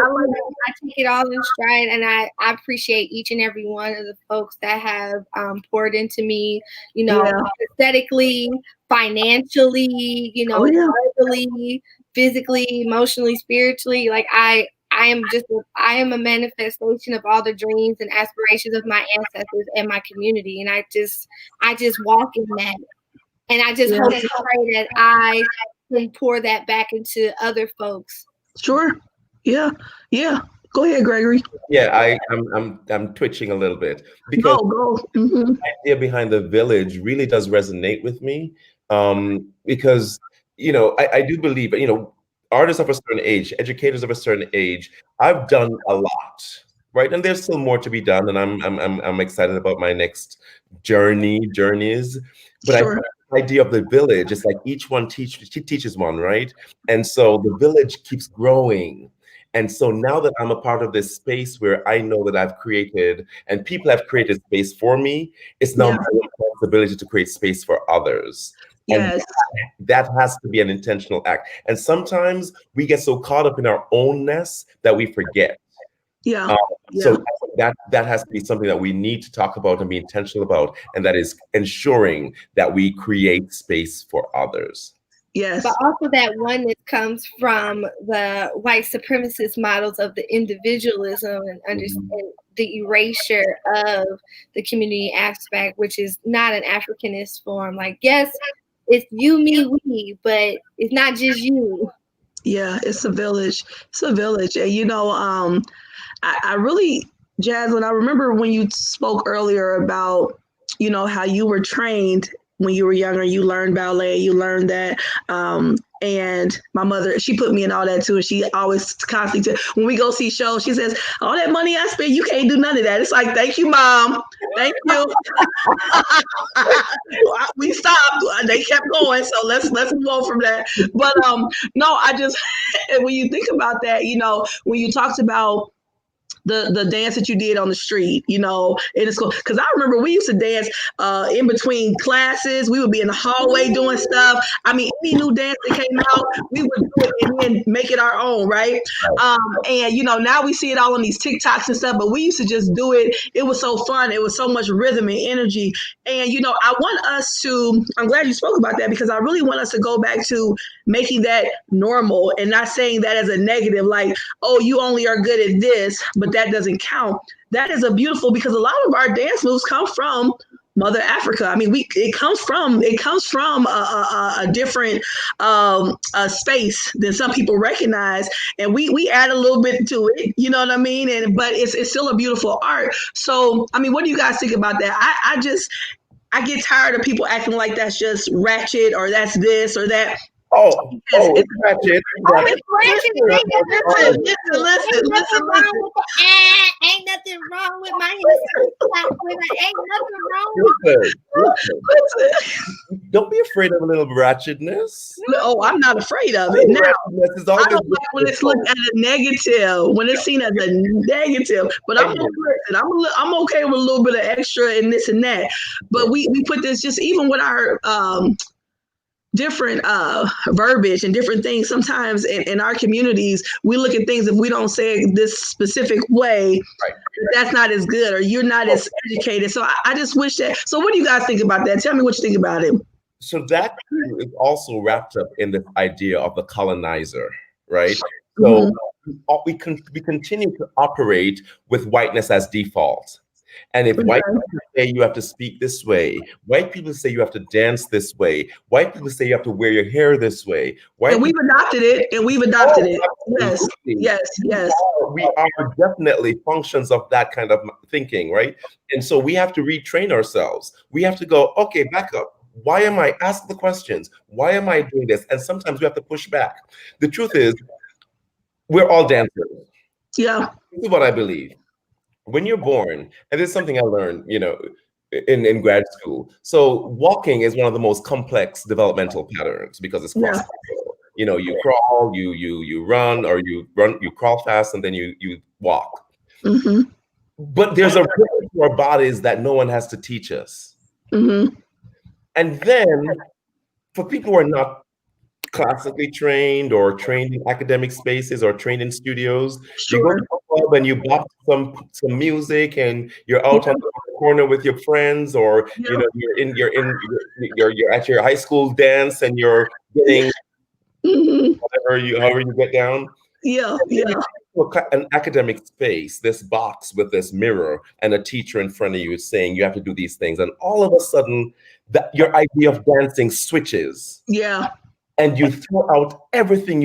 [SPEAKER 5] take it all in stride, and I appreciate each and every one of the folks that have poured into me, you know, aesthetically, financially, you know, verbally, physically, emotionally, spiritually. Like I am a manifestation of all the dreams and aspirations of my ancestors and my community. And I just walk in that. And I just hope and pray that I can pour that back into other folks.
[SPEAKER 3] Sure. Yeah. Yeah. Go ahead, Gregory.
[SPEAKER 4] Yeah, I'm twitching a little bit because the idea behind the village really does resonate with me. Because, you know, I do believe, you know, artists of a certain age, educators of a certain age, I've done a lot, right? And there's still more to be done, and I'm excited about my next journeys. But I think the idea of the village is like each one teaches one, right? And so the village keeps growing. And so now that I'm a part of this space where I know that I've created and people have created space for me, it's now my responsibility to create space for others.
[SPEAKER 3] Yes.
[SPEAKER 4] And that has to be an intentional act. And sometimes we get so caught up in our ownness that we forget. So that has to be something that we need to talk about and be intentional about. And that is ensuring that we create space for others.
[SPEAKER 3] Yes.
[SPEAKER 5] But also that oneness comes from the white supremacist models of the individualism and understand the erasure of the community aspect, which is not an Africanist form. Like, yes, it's you, me, we, but it's not just you.
[SPEAKER 3] Yeah, it's a village. It's a village. And, you know, I really, Jasmine, I remember when you spoke earlier about, you know, how you were trained when you were younger, you learned ballet, you learned that. And my mother, she put me in all that too. And she always constantly, when we go see shows, she says, all that money I spent, you can't do none of that. It's like, thank you, Mom. Thank you. We stopped. They kept going. So let's move on from that. But no, I just, when you think about that, you know, when you talked about the dance that you did on the street, you know, in the school. Because I remember we used to dance in between classes. We would be in the hallway doing stuff. I mean, any new dance that came out, we would do it and then make it our own, right? And, you know, now we see it all on these TikToks and stuff, but we used to just do it. It was so fun. It was so much rhythm and energy. And, you know, I'm glad you spoke about that, because I really want us to go back to making that normal and not saying that as a negative, like, oh, you only are good at this, but that doesn't count. That is a beautiful, because a lot of our dance moves come from Mother Africa. I mean, it comes from a different space than some people recognize, and we add a little bit to it. You know what I mean? And but it's still a beautiful art. So I mean, what do you guys think about that? I get tired of people acting like that's just ratchet or that's this or that.
[SPEAKER 4] It's ratchet.
[SPEAKER 3] Listen.
[SPEAKER 5] Ain't nothing wrong with my hair. Ain't nothing wrong with
[SPEAKER 4] Don't be afraid of a little ratchetness.
[SPEAKER 3] No, I'm not afraid of it. Now, I don't like when it's looked at a negative, when it's seen as a negative. But I'm okay with a little bit of extra and this and that. But we put this just even with our different verbiage and different things. Sometimes in our communities, we look at things, if we don't say it this specific way, that's not as good, or you're not as educated. So I just wish that. So what do you guys think about that? Tell me what you think about it.
[SPEAKER 4] So that is also wrapped up in the idea of the colonizer, right? So we continue to operate with whiteness as default. And if white people say you have to speak this way, white people say you have to dance this way, white people say you have to wear your hair this way.
[SPEAKER 3] And we've adopted it. Yes.
[SPEAKER 4] We are definitely functions of that kind of thinking, right? And so we have to retrain ourselves. We have to go, okay, back up. Why am I asking the questions? Why am I doing this? And sometimes we have to push back. The truth is, we're all dancers.
[SPEAKER 3] Yeah.
[SPEAKER 4] This is what I believe. When you're born, and this is something I learned, in grad school. So walking is one of the most complex developmental patterns because it's cross. Yeah. You crawl, you run, or you crawl fast, and then you walk.
[SPEAKER 3] Mm-hmm.
[SPEAKER 4] But there's a rhythm to our bodies that no one has to teach us.
[SPEAKER 3] Mm-hmm.
[SPEAKER 4] And then for people who are not classically trained or trained in academic spaces or trained in studios, you go to a club and you bop some music and you're out on the corner with your friends, or you're at your high school dance and you're getting however you get down.
[SPEAKER 3] Yeah.
[SPEAKER 4] An academic space, this box with this mirror and a teacher in front of you saying you have to do these things, and all of a sudden your idea of dancing switches.
[SPEAKER 3] Yeah.
[SPEAKER 4] And you throw out everything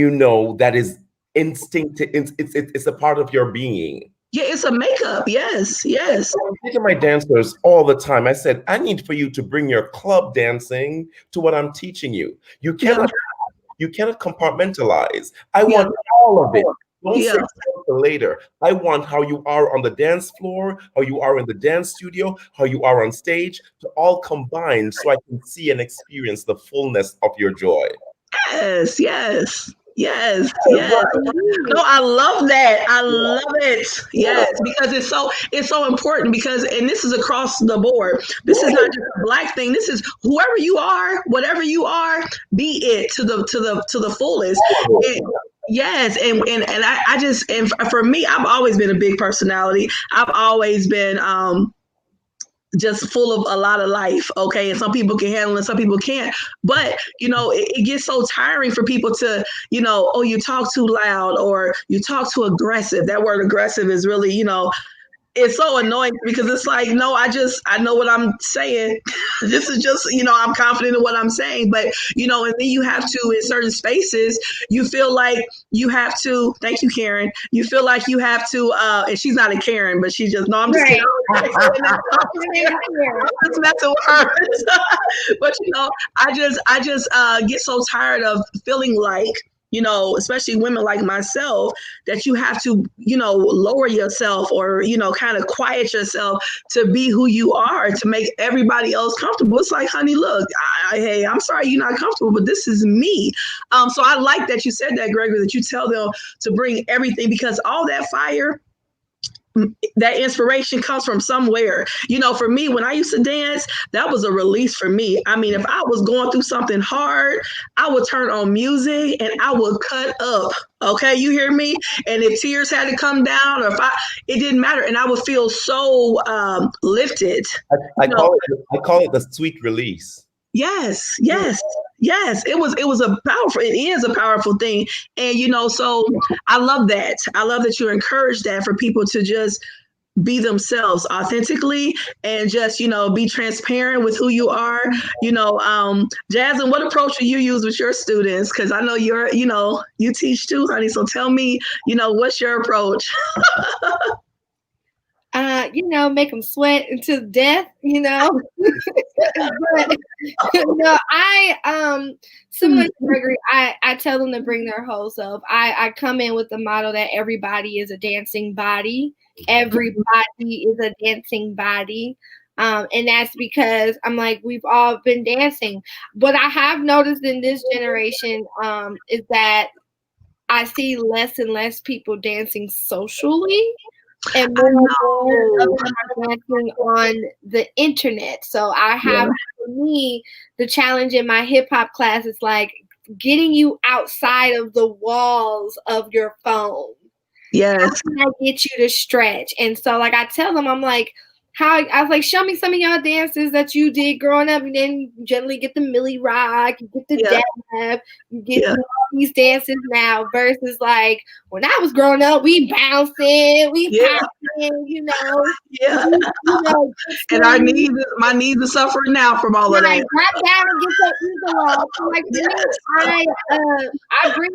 [SPEAKER 4] that is instinctive. It's a part of your being.
[SPEAKER 3] Yeah, it's a makeup. Yes.
[SPEAKER 4] I'm teaching my dancers all the time. I said, I need for you to bring your club dancing to what I'm teaching you. You cannot compartmentalize. I want all of it. Don't say for later. I want how you are on the dance floor, how you are in the dance studio, how you are on stage, to all combine so I can see and experience the fullness of your joy.
[SPEAKER 3] Yes. No, I love that. I love it. Yes, because it's so important, because, and this is across the board. This is not just a Black thing. This is whoever you are, whatever you are, be it to the fullest. Yes, and I just, and for me, I've always been a big personality. I've always been just full of a lot of life. Okay. And some people can handle it, some people can't. But, it gets so tiring for people to, oh, you talk too loud or you talk too aggressive. That word aggressive is really, it's so annoying, because it's like, no, I know what I'm saying. This is just, I'm confident in what I'm saying. But, and then you have to, in certain spaces, you feel like you have to, thank you, Karen. You feel like you have to, and she's not a Karen, but she's just, no, I'm just kidding. I'm just messing with her. But, I just get so tired of feeling like, especially women like myself, that you have to, lower yourself or, kind of quiet yourself to be who you are, to make everybody else comfortable. It's like, honey, look, hey, I'm sorry you're not comfortable, but this is me. So I like that you said that, Gregory, that you tell them to bring everything, because all that fire, that inspiration comes from somewhere. For me, when I used to dance, that was a release for me. I mean, if I was going through something hard, I would turn on music and I would cut up. Okay, you hear me? And if tears had to come down, or it didn't matter, and I would feel so lifted.
[SPEAKER 4] I call it the sweet release.
[SPEAKER 3] Yes. It is a powerful thing. And, so I love that. I love that you encourage that for people to just be themselves authentically and just, be transparent with who you are. Jasmine, what approach do you use with your students? Because I know you teach too, honey. So tell me, what's your approach?
[SPEAKER 5] Make them sweat to death, but, similar to Gregory, I tell them to bring their whole self. I come in with the motto that everybody is a dancing body. Everybody is a dancing body. And that's because I'm like, we've all been dancing. What I have noticed in this generation is that I see less and less people dancing socially. And more of them are dancing on the internet. So I have, for me, the challenge in my hip hop class is like getting you outside of the walls of your phone.
[SPEAKER 3] Yes.
[SPEAKER 5] How can I get you to stretch? And so like I tell them, I'm like, I was like, show me some of y'all dances that you did growing up. And then you generally get the Millie Rock, you get the dab, you get all these dances now versus like when I was growing up, we bouncing, we popping,
[SPEAKER 3] Yeah. And my knees are suffering now from all of that.
[SPEAKER 5] Drop down and get that eagle off. Like I bring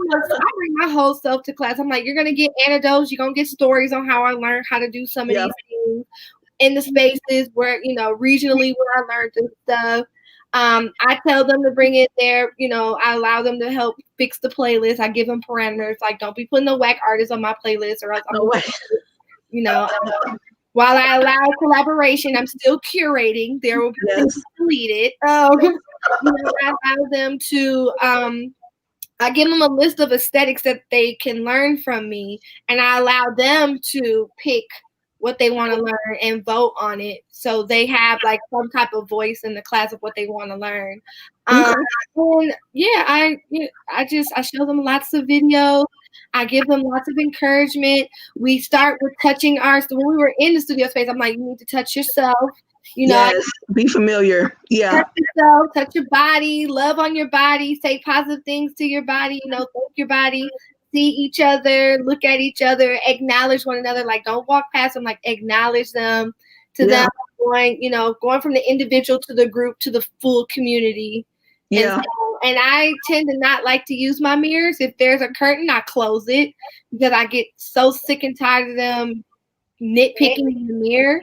[SPEAKER 5] my whole self to class. I'm like, you're gonna get anecdotes, you're gonna get stories on how I learned how to do some of these things in the spaces where, regionally where I learned this stuff. I tell them to bring it there. I allow them to help fix the playlist. I give them parameters. Like, don't be putting the whack artists on my playlist or else while I allow collaboration, I'm still curating. There will be things deleted. I allow them to, I give them a list of aesthetics that they can learn from me, and I allow them to pick what they want to learn and vote on it, so they have like some type of voice in the class of what they want to learn. And I show them lots of videos. I give them lots of encouragement. We start with touching so when we were in the studio space, I'm like, you need to touch yourself.
[SPEAKER 3] Be familiar. Yeah.
[SPEAKER 5] Touch yourself, touch your body, love on your body, say positive things to your body, thank your body. See each other, look at each other, acknowledge one another. Like, don't walk past them, like acknowledge them to them going from the individual to the group to the full community. Yeah. And I tend to not like to use my mirrors. If there's a curtain, I close it because I get so sick and tired of them nitpicking in the mirror.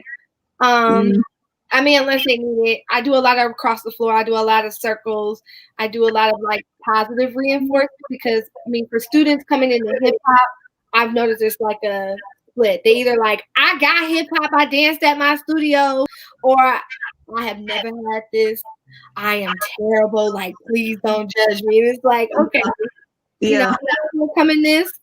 [SPEAKER 5] Unless they need it. I do a lot of across the floor. I do a lot of circles. I do a lot of like positive reinforcement because for students coming into hip hop, I've noticed there's like a split. They either like, I got hip hop, I danced at my studio, or I have never had this. I am terrible. Like, please don't judge me. And it's like, okay, we're coming this.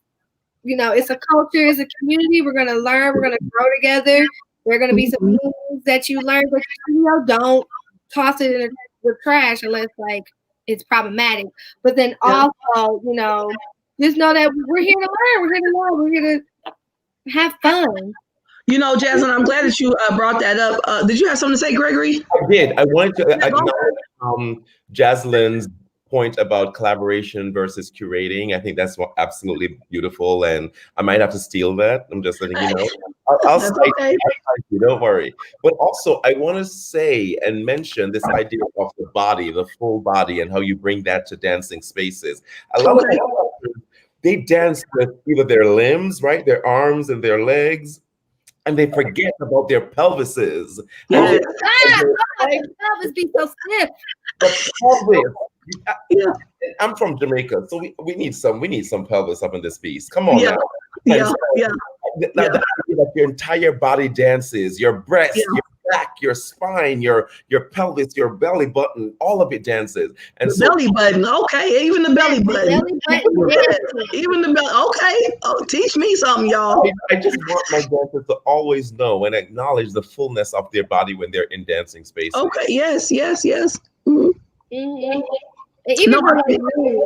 [SPEAKER 5] It's a culture, it's a community. We're gonna learn. We're gonna grow together. There are going to be some things that you learn, but don't toss it in the trash unless like it's problematic. But then also, just know that we're here to learn. We're here to learn. We're here to have fun.
[SPEAKER 3] Jasmine, I'm glad that you brought that up. Did you have something to say, Gregory?
[SPEAKER 4] I did. I wanted to acknowledge Jasline's point about collaboration versus curating. I think that's absolutely beautiful, and I might have to steal that. I'm just letting you know. I'll cite you, don't worry. But also, I want to say and mention this idea of the body, the full body, and how you bring that to dancing spaces. A lot of people, they dance with either their limbs, right, their arms and their legs, and they forget about their pelvises.
[SPEAKER 5] My pelvis be so stiff.
[SPEAKER 4] The pelvis. I'm from Jamaica, so we need some pelvis up in this piece. Come on now. That your entire body dances, your breast, your back, your spine, your pelvis, your belly button, all of it dances. And so,
[SPEAKER 3] belly button, okay, even the belly button. Even the belly, okay. Oh, teach me something, y'all.
[SPEAKER 4] I just want my dancers to always know and acknowledge the fullness of their body when they're in dancing spaces.
[SPEAKER 3] Okay, yes. Mm-hmm.
[SPEAKER 5] Mm-hmm. And even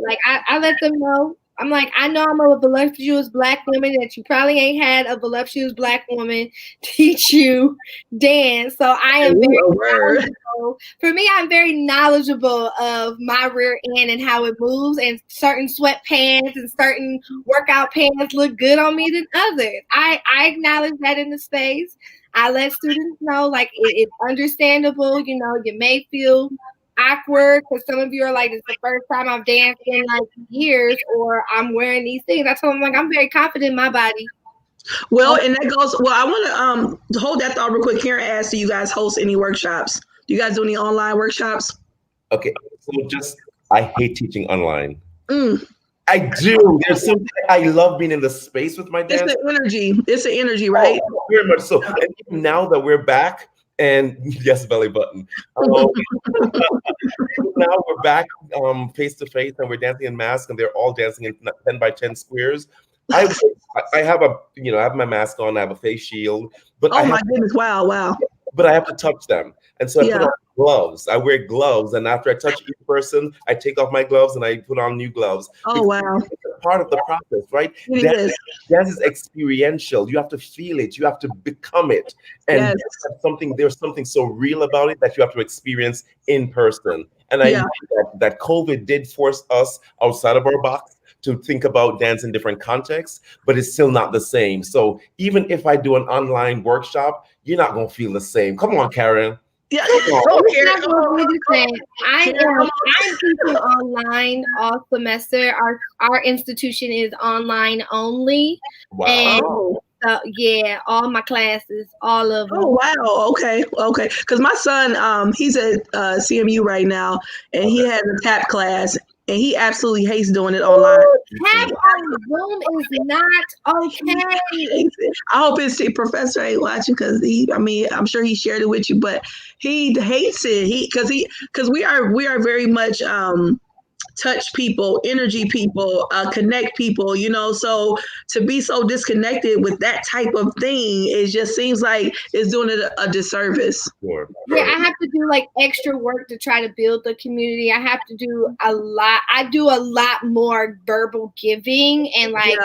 [SPEAKER 5] like I let them know. I'm like, I know I'm a voluptuous Black woman that you probably ain't had a voluptuous Black woman teach you dance. So I am very knowledgeable. For me, I'm very knowledgeable of my rear end and how it moves, and certain sweatpants and certain workout pants look good on me than others. I acknowledge that in the space. I let students know, like, it's understandable. You know, you may feel awkward because some of you are like, it's the first time I've danced in like years, or I'm wearing these things. I told them, like, I'm very confident in my body.
[SPEAKER 3] Well, and that goes. Well, I want to hold that thought real quick. Karen asked, "Do you guys host any workshops? Do you guys do any online workshops?"
[SPEAKER 4] Okay, so I hate teaching online.
[SPEAKER 3] Mm.
[SPEAKER 4] I do. There's something I love being in the space with my dance.
[SPEAKER 3] It's the energy. It's the energy, right?
[SPEAKER 4] Oh, very much so. And even now that we're back, and yes, belly button. Now we're back face to face, and we're dancing in masks, and they're all dancing in 10 by 10 squares. I have I have my mask on. I have a face shield, but
[SPEAKER 3] my goodness! Wow!
[SPEAKER 4] But I have to touch them, and so I put on gloves. I wear gloves, and after I touch each person, I take off my gloves and I put on new gloves.
[SPEAKER 3] Oh, wow!
[SPEAKER 4] It's a part of the process, right? Dance is experiential. You have to feel it. You have to become it, and there's something so real about it that you have to experience in person. And I know that COVID did force us outside of our box to think about dance in different contexts, but it's still not the same. So even if I do an online workshop, you're not going to feel the same. Come on, Karen.
[SPEAKER 3] Yeah.
[SPEAKER 5] I'm teaching online all semester. Our institution is online only.
[SPEAKER 4] Wow.
[SPEAKER 5] And all my classes, all of them.
[SPEAKER 3] Oh, wow. Okay. Because my son, he's at CMU right now, and he has a tap class, and he absolutely hates doing it online.
[SPEAKER 5] Tap on Zoom is not okay.
[SPEAKER 3] I hope his professor ain't watching, because I'm sure he shared it with you, but he hates it. Because we are very much touch people, energy people, connect people, so to be so disconnected with that type of thing, it just seems like it's doing it a disservice.
[SPEAKER 4] Sure.
[SPEAKER 5] Yeah, I have to do like extra work to try to build the community. I have to do a lot. I do a lot more verbal giving and like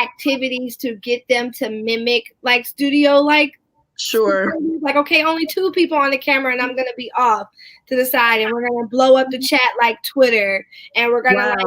[SPEAKER 5] activities to get them to mimic like studio, like
[SPEAKER 3] sure.
[SPEAKER 5] Like, okay, only 2 people on the camera, and I'm gonna be off to the side, and we're gonna blow up the chat like Twitter, and we're gonna like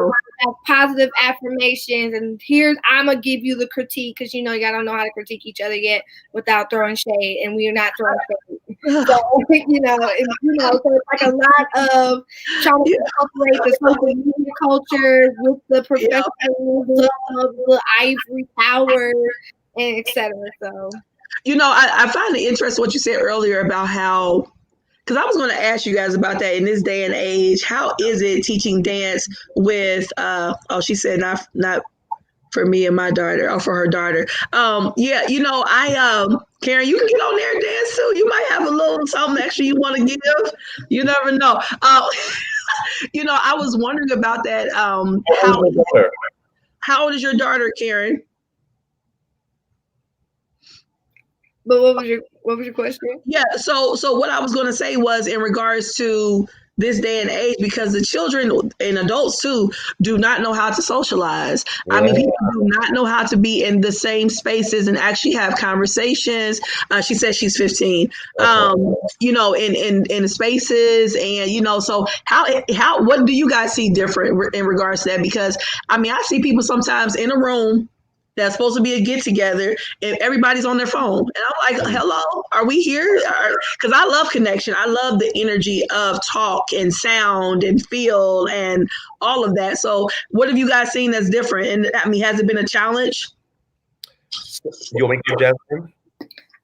[SPEAKER 5] have positive affirmations. And I'm gonna give you the critique, because y'all don't know how to critique each other yet without throwing shade, and we're not throwing shade. So so it's like a lot of trying to incorporate the social media culture with the professionalism of the ivory tower, and etc. So.
[SPEAKER 3] I find it interesting what you said earlier about how, because I was going to ask you guys about that in this day and age. How is it teaching dance with, she said not for me and my daughter, or for her daughter. Karen, you can get on there and dance too. You might have a little something extra you want to give. You never know. I was wondering about that. How old is your daughter, Karen?
[SPEAKER 5] But what was your question?
[SPEAKER 3] Yeah, so what I was going to say was in regards to this day and age, because the children and adults too do not know how to socialize. Yeah. People do not know how to be in the same spaces and actually have conversations. She says she's 15. In spaces, and so how what do you guys see different in regards to that? Because I see people sometimes in a room that's supposed to be a get together, and everybody's on their phone. And I'm like, hello, are we here? Because I love connection. I love the energy of talk and sound and feel and all of that. So what have you guys seen that's different? And has it been a challenge?
[SPEAKER 4] You want me to give Jasmine?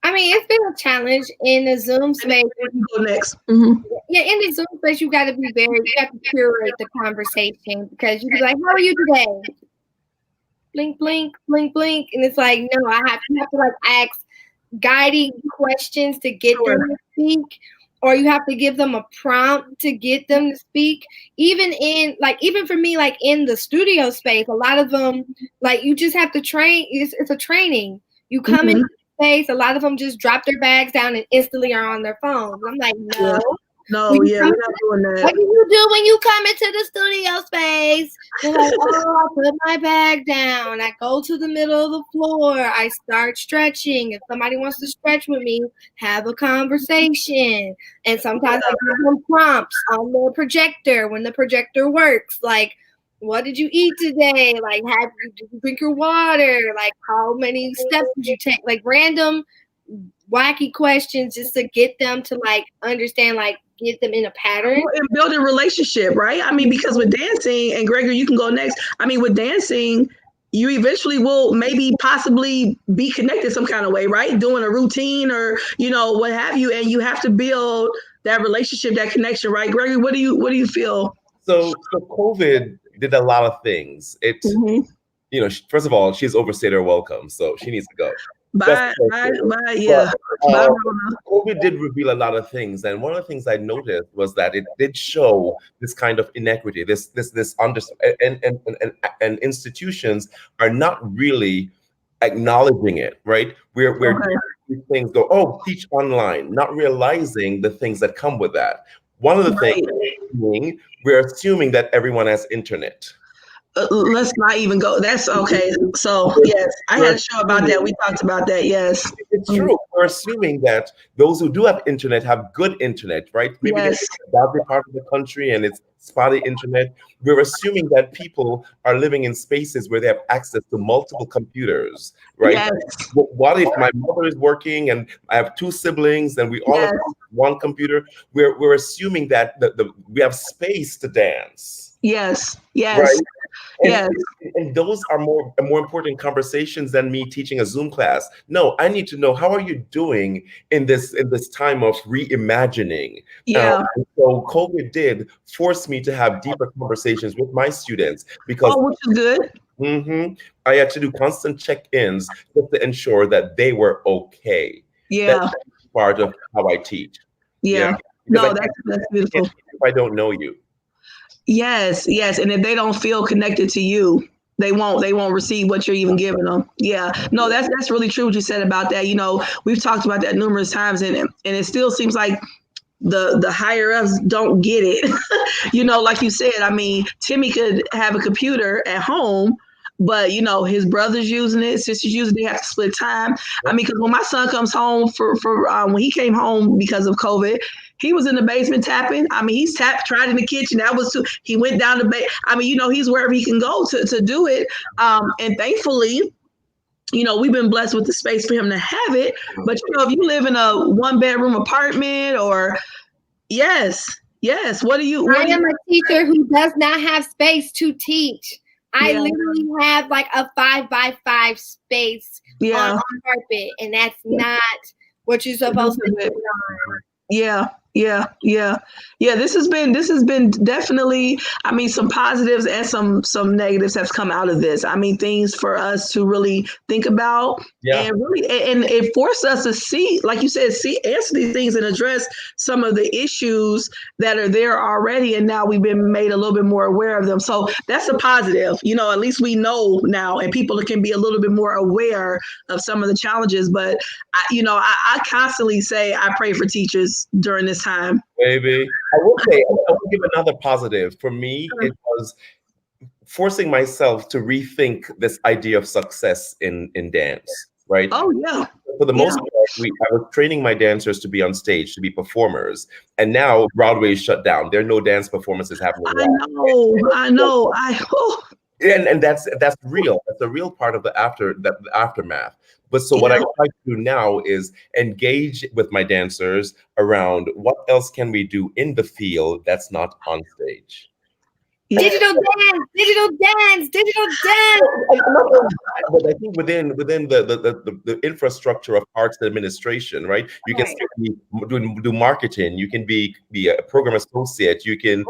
[SPEAKER 5] It's been a challenge in the Zoom space.
[SPEAKER 3] Go next. Mm-hmm.
[SPEAKER 5] Yeah, in the Zoom space, you have to curate the conversation, because you be like, how are you today? Blink, blink, blink, blink. And it's like, no, you have to like ask guiding questions to get them to speak, or you have to give them a prompt to get them to speak. Even for me, like in the studio space, a lot of them, like you just have to train. It's a training. You come into the space, a lot of them just drop their bags down and instantly are on their phones. I'm like, no.
[SPEAKER 3] Yeah. No, we're not doing that.
[SPEAKER 5] What do you do when you come into the studio space? They're like, I put my bag down. I go to the middle of the floor. I start stretching. If somebody wants to stretch with me, have a conversation. And sometimes I give them prompts on the projector when the projector works. Like, what did you eat today? Like, did you drink your water? Like, how many steps did you take? Like, random wacky questions just to get them to like understand, like get them in a pattern.
[SPEAKER 3] And building relationship, right? I mean, because with dancing, and Gregory, you can go next. I mean, with dancing, you eventually will maybe possibly be connected some kind of way, right? Doing a routine or, you know, what have you. And you have to build that relationship, that connection, right? Gregory, what do you feel?
[SPEAKER 4] So COVID did a lot of things. It, you know, first of all, she's overstayed her welcome, so she needs to go.
[SPEAKER 3] Bye, yeah.
[SPEAKER 4] But, COVID did reveal a lot of things, and one of the things I noticed was that it did show this kind of inequity, this and institutions are not really acknowledging it, right? We're these things go, oh, teach online, not realizing the things that come with that. One of the things being, we're assuming that everyone has internet.
[SPEAKER 3] Let's not even go. That's okay. So yes, I had a show about that. We talked about that. Yes,
[SPEAKER 4] it's true. We're assuming that those who do have internet have good internet, right? Maybe
[SPEAKER 3] yes.
[SPEAKER 4] It's a badly part of the country and it's spotty internet. We're assuming that people are living in spaces where they have access to multiple computers, right?
[SPEAKER 3] Yes.
[SPEAKER 4] What if my mother is working and I have two siblings and we all have one computer? We're assuming that we have space to dance.
[SPEAKER 3] Yes. Yes.
[SPEAKER 4] Right?
[SPEAKER 3] Yes.
[SPEAKER 4] And those are more important conversations than me teaching a Zoom class. No, I need to know, how are you doing in this time of reimagining?
[SPEAKER 3] Yeah.
[SPEAKER 4] So COVID did force me to have deeper conversations with my students because
[SPEAKER 3] which is good.
[SPEAKER 4] I had to do constant check-ins just to ensure that they were okay.
[SPEAKER 3] Yeah.
[SPEAKER 4] That's part of how I teach.
[SPEAKER 3] Yeah. No, that's beautiful.
[SPEAKER 4] If I don't know you.
[SPEAKER 3] Yes, yes. And if they don't feel connected to you, they won't receive what you're even giving them. Yeah. No, that's really true what you said about that. You know, we've talked about that numerous times and it still seems like the higher ups don't get it. You know, like you said, I mean, Timmy could have a computer at home, but you know, his brother's using it, sisters using it, they have to split time. I mean, because when my son comes home for when he came home because of COVID, he was in the basement tapping. I mean, he's tried in the kitchen. That was too. He went down the I mean, you know, he's wherever he can go to do it. And thankfully, you know, we've been blessed with the space for him to have it. But you know, if you live in a 1-bedroom apartment or yes, what do you?
[SPEAKER 5] I am a teacher who does not have space to teach. I literally have like a 5x5 space on carpet, and that's not what you're supposed to do.
[SPEAKER 3] Yeah. This has been definitely, I mean, some positives and some negatives have come out of this. I mean, things for us to really think about and really, and it forced us to see, like you said, answer these things and address some of the issues that are there already. And now we've been made a little bit more aware of them. So that's a positive, you know, at least we know now and people can be a little bit more aware of some of the challenges. But I constantly say, I pray for teachers during this time.
[SPEAKER 4] Maybe. I will say, I will give another positive. For me, it was forcing myself to rethink this idea of success in dance, right?
[SPEAKER 3] Oh, yeah.
[SPEAKER 4] For the most part, I was training my dancers to be on stage, to be performers. And now Broadway is shut down. There are no dance performances happening.
[SPEAKER 3] I know.
[SPEAKER 4] And that's real. That's a real part of the aftermath. But so what I try to do now is engage with my dancers around what else can we do in the field that's not on stage.
[SPEAKER 5] Digital dance.
[SPEAKER 4] But I think within the infrastructure of arts administration, right? You can still do marketing. You can be a program associate. You can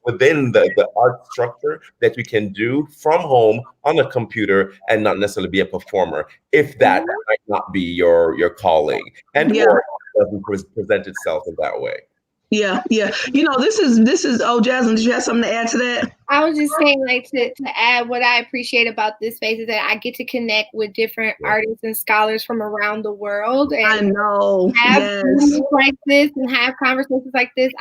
[SPEAKER 4] within the art structure that you can do from home on a computer and not necessarily be a performer, if that might not be your calling, and or doesn't present itself in that way.
[SPEAKER 3] Yeah. You know, this is. Oh, Jasmine, did you have something to add to that?
[SPEAKER 5] I was just saying, like, to add, what I appreciate about this space is that I get to connect with different artists and scholars from around the world, and
[SPEAKER 3] I know
[SPEAKER 5] have meetings like this and have conversations like this.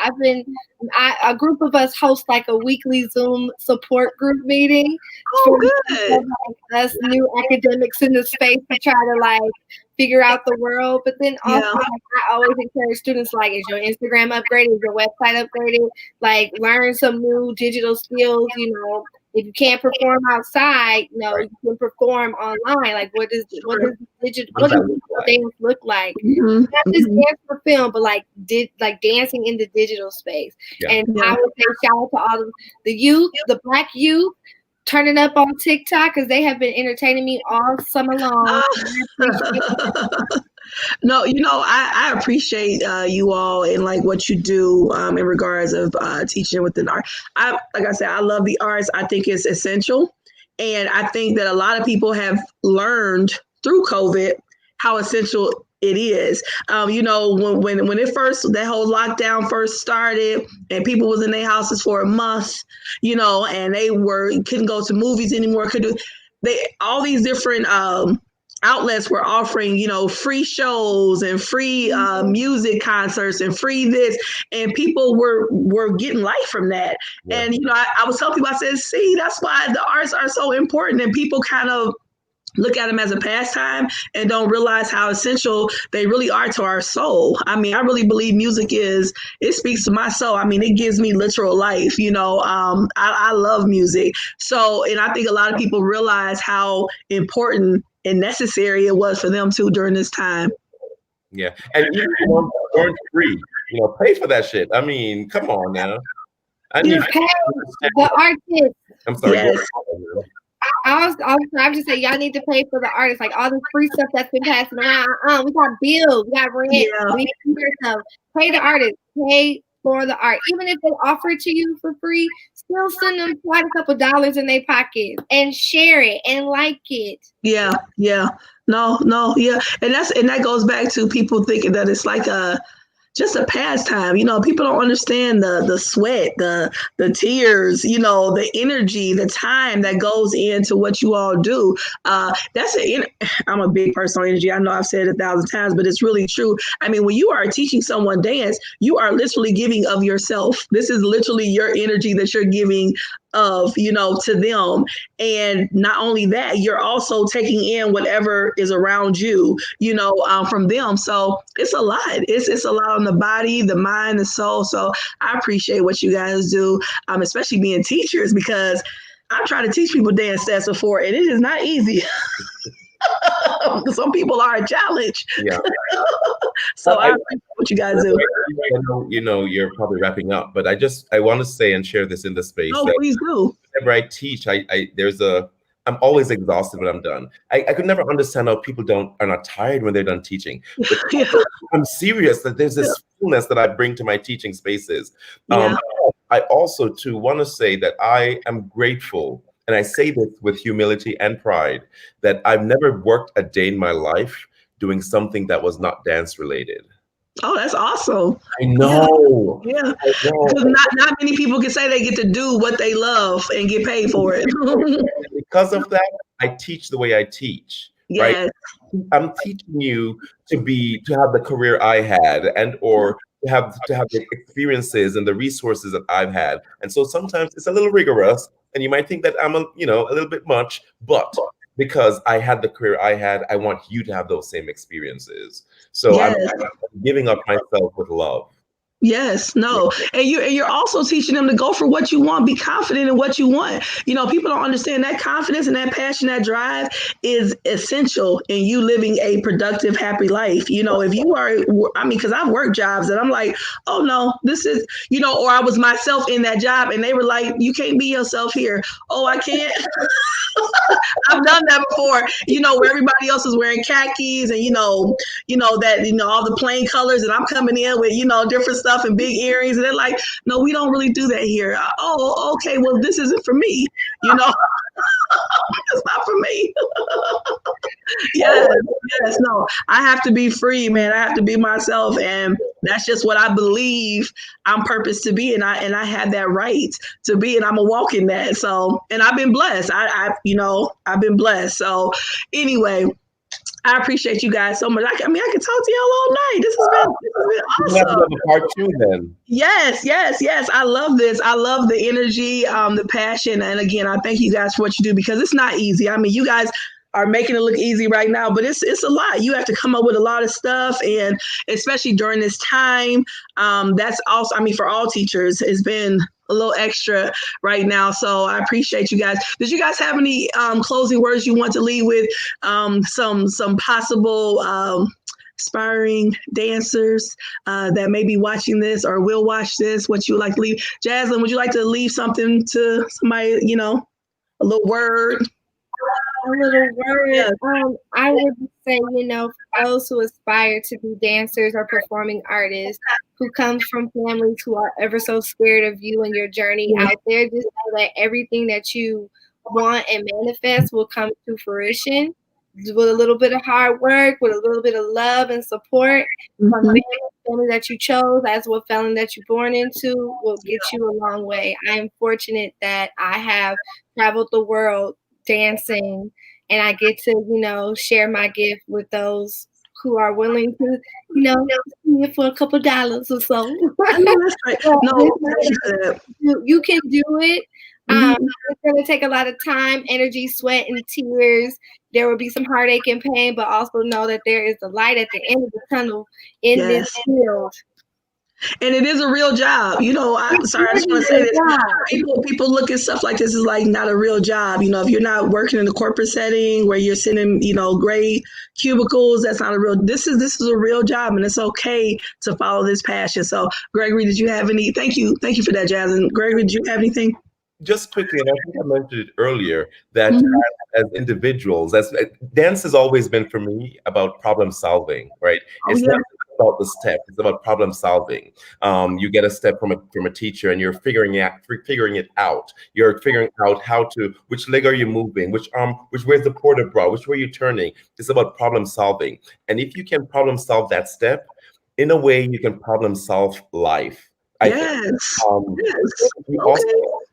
[SPEAKER 5] A group of us host like a weekly Zoom support group meeting.
[SPEAKER 3] Oh, good.
[SPEAKER 5] Like, us new academics in the space to try to like figure out the world. But then also, I always encourage students, like, is your Instagram upgraded? Is your website upgraded? Like, learn some new digital skills, you know, if you can't perform outside, you know, you can perform online. Like, what does digital dance look like?
[SPEAKER 3] Mm-hmm.
[SPEAKER 5] Not just dance for film, but like dancing in the digital space.
[SPEAKER 4] Yeah.
[SPEAKER 5] And I would say shout out to all of the youth, the Black youth, turning up on TikTok, because they have been entertaining me all summer long.
[SPEAKER 3] No, you know, I appreciate you all and like what you do in regards of teaching within art. Like I said, I love the arts. I think it's essential. And I think that a lot of people have learned through COVID how essential it is. You know, when it first, that whole lockdown first started and people was in their houses for a month, you know, and they couldn't go to movies anymore, all these different outlets were offering, you know, free shows and free music concerts and free this, and people were getting life from that. Yeah. And, you know, I was telling people, I said, see, that's why the arts are so important, and people kind of look at them as a pastime and don't realize how essential they really are to our soul. I mean, I really believe music it speaks to my soul. I mean, it gives me literal life, you know. I love music. So, and I think a lot of people realize how important and necessary it was for them too during this time.
[SPEAKER 4] Yeah. And you weren't free, you know, pay for that shit. I mean, come on now.
[SPEAKER 5] You pay the artist.
[SPEAKER 4] I'm sorry.
[SPEAKER 3] Yes.
[SPEAKER 5] I'm just saying, y'all need to pay for the artists. Like all this free stuff that's been passing around. We got bills, we got rent, we need stuff. Pay the artist, pay for the art. Even if they offer it to you for free, still send them quite a couple dollars in their pocket and share it and like it.
[SPEAKER 3] Yeah. No, yeah. And that goes back to people thinking that it's like just a pastime. You know, people don't understand the sweat, the tears, you know, the energy, the time that goes into what you all do. I'm a big person on energy. I know I've said it 1,000 times, but it's really true. I mean, when you are teaching someone dance, you are literally giving of yourself. This is literally your energy that you're giving of, you know, to them. And not only that, you're also taking in whatever is around you, you know, from them. So it's a lot. It's a lot on the body, the mind, the soul. So I appreciate what you guys do, especially being teachers, because I've tried to teach people dance steps before, and it is not easy. Some people are a challenge.
[SPEAKER 4] Yeah.
[SPEAKER 3] So I appreciate what you guys do.
[SPEAKER 4] You know, you're probably wrapping up, but I want to say and share this in the space.
[SPEAKER 3] Oh, please do.
[SPEAKER 4] Whenever I teach, I'm always exhausted when I'm done. I could never understand how people are not tired when they're done teaching. But I'm serious that there's this fullness that I bring to my teaching spaces. I also too want to say that I am grateful, and I say this with humility and pride, that I've never worked a day in my life doing something that was not dance related.
[SPEAKER 3] Oh, that's awesome.
[SPEAKER 4] I know.
[SPEAKER 3] Yeah. Because not many people can say they get to do what they love and get paid for it.
[SPEAKER 4] Because of that, I teach the way I teach.
[SPEAKER 3] Yes.
[SPEAKER 4] Right? I'm teaching you to have the career I had, or to have the experiences and the resources that I've had. And so sometimes it's a little rigorous, and you might think that I'm a little bit much, but because I had the career I had, I want you to have those same experiences. So I'm giving up myself with love.
[SPEAKER 3] Yes, no. And you're also teaching them to go for what you want, be confident in what you want. You know, people don't understand that confidence and that passion, that drive is essential in you living a productive, happy life. You know, if you are, because I've worked jobs that I'm like, oh no, this is, you know, or I was myself in that job and they were like, you can't be yourself here. Oh, I can't. I've done that before, you know, where everybody else is wearing khakis and, all the plain colors, and I'm coming in with, different stuff and big earrings. And they're like, no, we don't really do that here. Oh, okay. Well, this isn't for me. It's not for me. Yes, no, I have to be free, man. I have to be myself. And that's just what I believe I'm purposed to be. And I have that right to be, and I'm a walk in that. So, and I've been blessed. I've been blessed. So anyway, I appreciate you guys so much. I can talk to y'all all night. This has been awesome.
[SPEAKER 4] Part 2 then.
[SPEAKER 3] Yes. I love this. I love the energy, the passion. And again, I thank you guys for what you do, because it's not easy. I mean, you guys are making it look easy right now, but it's a lot. You have to come up with a lot of stuff, and especially during this time, that's also, for all teachers, it's been little extra right now. So I appreciate you guys. Did you guys have any closing words you want to leave with? Some possible aspiring dancers that may be watching this or will watch this, what you would like to leave? Jaslyn, would you like to leave something to somebody, a little word?
[SPEAKER 5] A little word. I would say, for those who aspire to be dancers or performing artists, who come from families who are ever so scared of you and your journey out there, just know that everything that you want and manifest will come to fruition with a little bit of hard work, with a little bit of love and support from the family that you chose, as what family that you're born into, will get you a long way. I am fortunate that I have traveled the world dancing, and I get to, share my gift with those who are willing to, see it for a couple dollars or so.
[SPEAKER 3] I know that's right.
[SPEAKER 5] You can do it. It's going to take a lot of time, energy, sweat, and tears. There will be some heartache and pain, but also know that there is a light at the end of the tunnel in this field.
[SPEAKER 3] And it is a real job. I'm sorry, I just want to say this. People look at stuff like this as like not a real job. If you're not working in a corporate setting where you're sitting in, gray cubicles, that's not a real, this is a real job, and it's okay to follow this passion. So Gregory, did you have any, thank you for that, Jasmine. Gregory, did you have anything?
[SPEAKER 4] Just quickly, and I think I mentioned it earlier, that as individuals, dance has always been for me about problem solving, right? It's not about the step; it's about problem solving. You get a step from a teacher, and you're figuring it out. You're figuring out which leg are you moving, which where's the port of bra, which way you're turning. It's about problem solving, and if you can problem solve that step, in a way, you can problem solve life. I think. You also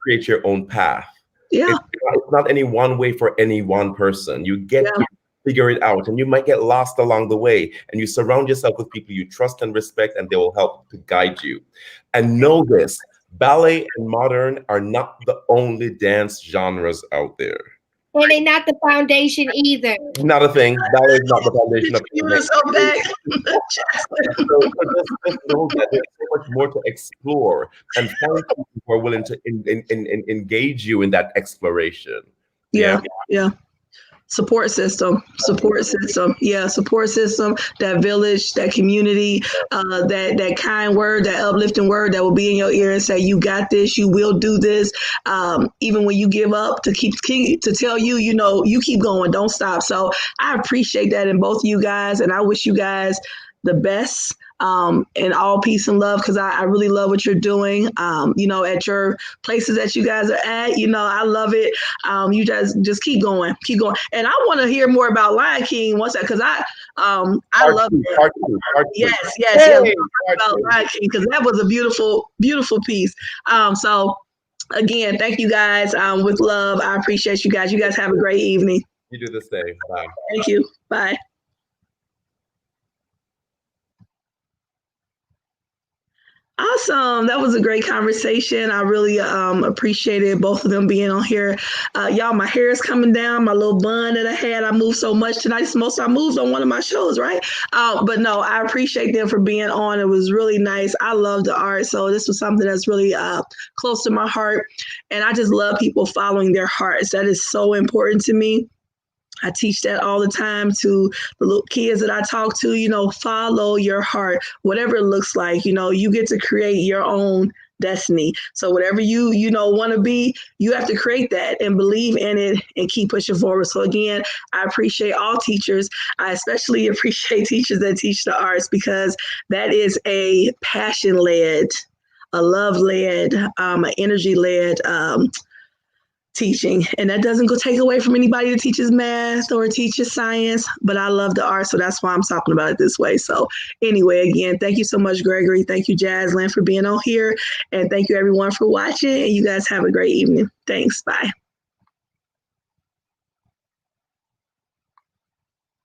[SPEAKER 4] create your own path. It's not any one way for any one person. You get to figure it out, and you might get lost along the way, and you surround yourself with people you trust and respect, and they will help to guide you. And know this, ballet and modern are not the only dance genres out there.
[SPEAKER 5] And they're not the foundation either.
[SPEAKER 4] Not a thing. Ballet is not the foundation of anything. So just know that there's so much more to explore, and find people who are willing to engage you in that exploration.
[SPEAKER 3] Yeah. Support system. Yeah, support system, that village, that community, that kind word, that uplifting word that will be in your ear and say, you got this, you will do this. Even when you give up, to tell you, you keep going, don't stop. So I appreciate that in both of you guys, and I wish you guys the best. And all peace and love, because I really love what you're doing. At your places that you guys are at, I love it. You just keep going. And I want to hear more about Lion King once, because I love it. Yes. About Lion King, because that was a beautiful, beautiful piece. So again, thank you guys. With love, I appreciate you guys. You guys have a great evening.
[SPEAKER 4] You do the same. Bye.
[SPEAKER 3] Thank you. Bye. Awesome. That was a great conversation. I really appreciated both of them being on here. Y'all, my hair is coming down. My little bun that I had, I moved so much tonight. It's most I moved on one of my shows, right? But no, I appreciate them for being on. It was really nice. I love the art. So this was something that's really close to my heart. And I just love people following their hearts. That is so important to me. I teach that all the time to the little kids that I talk to, follow your heart, whatever it looks like. You get to create your own destiny. So whatever you want to be, you have to create that and believe in it and keep pushing forward. So again, I appreciate all teachers. I especially appreciate teachers that teach the arts, because that is a passion-led, a love-led, an energy-led teaching. And that doesn't take away from anybody that teaches math or teaches science, but I love the art. So that's why I'm talking about it this way. So anyway, again, thank you so much, Gregory. Thank you, Jaslyn, for being on here. And thank you everyone for watching. And you guys have a great evening. Thanks. Bye.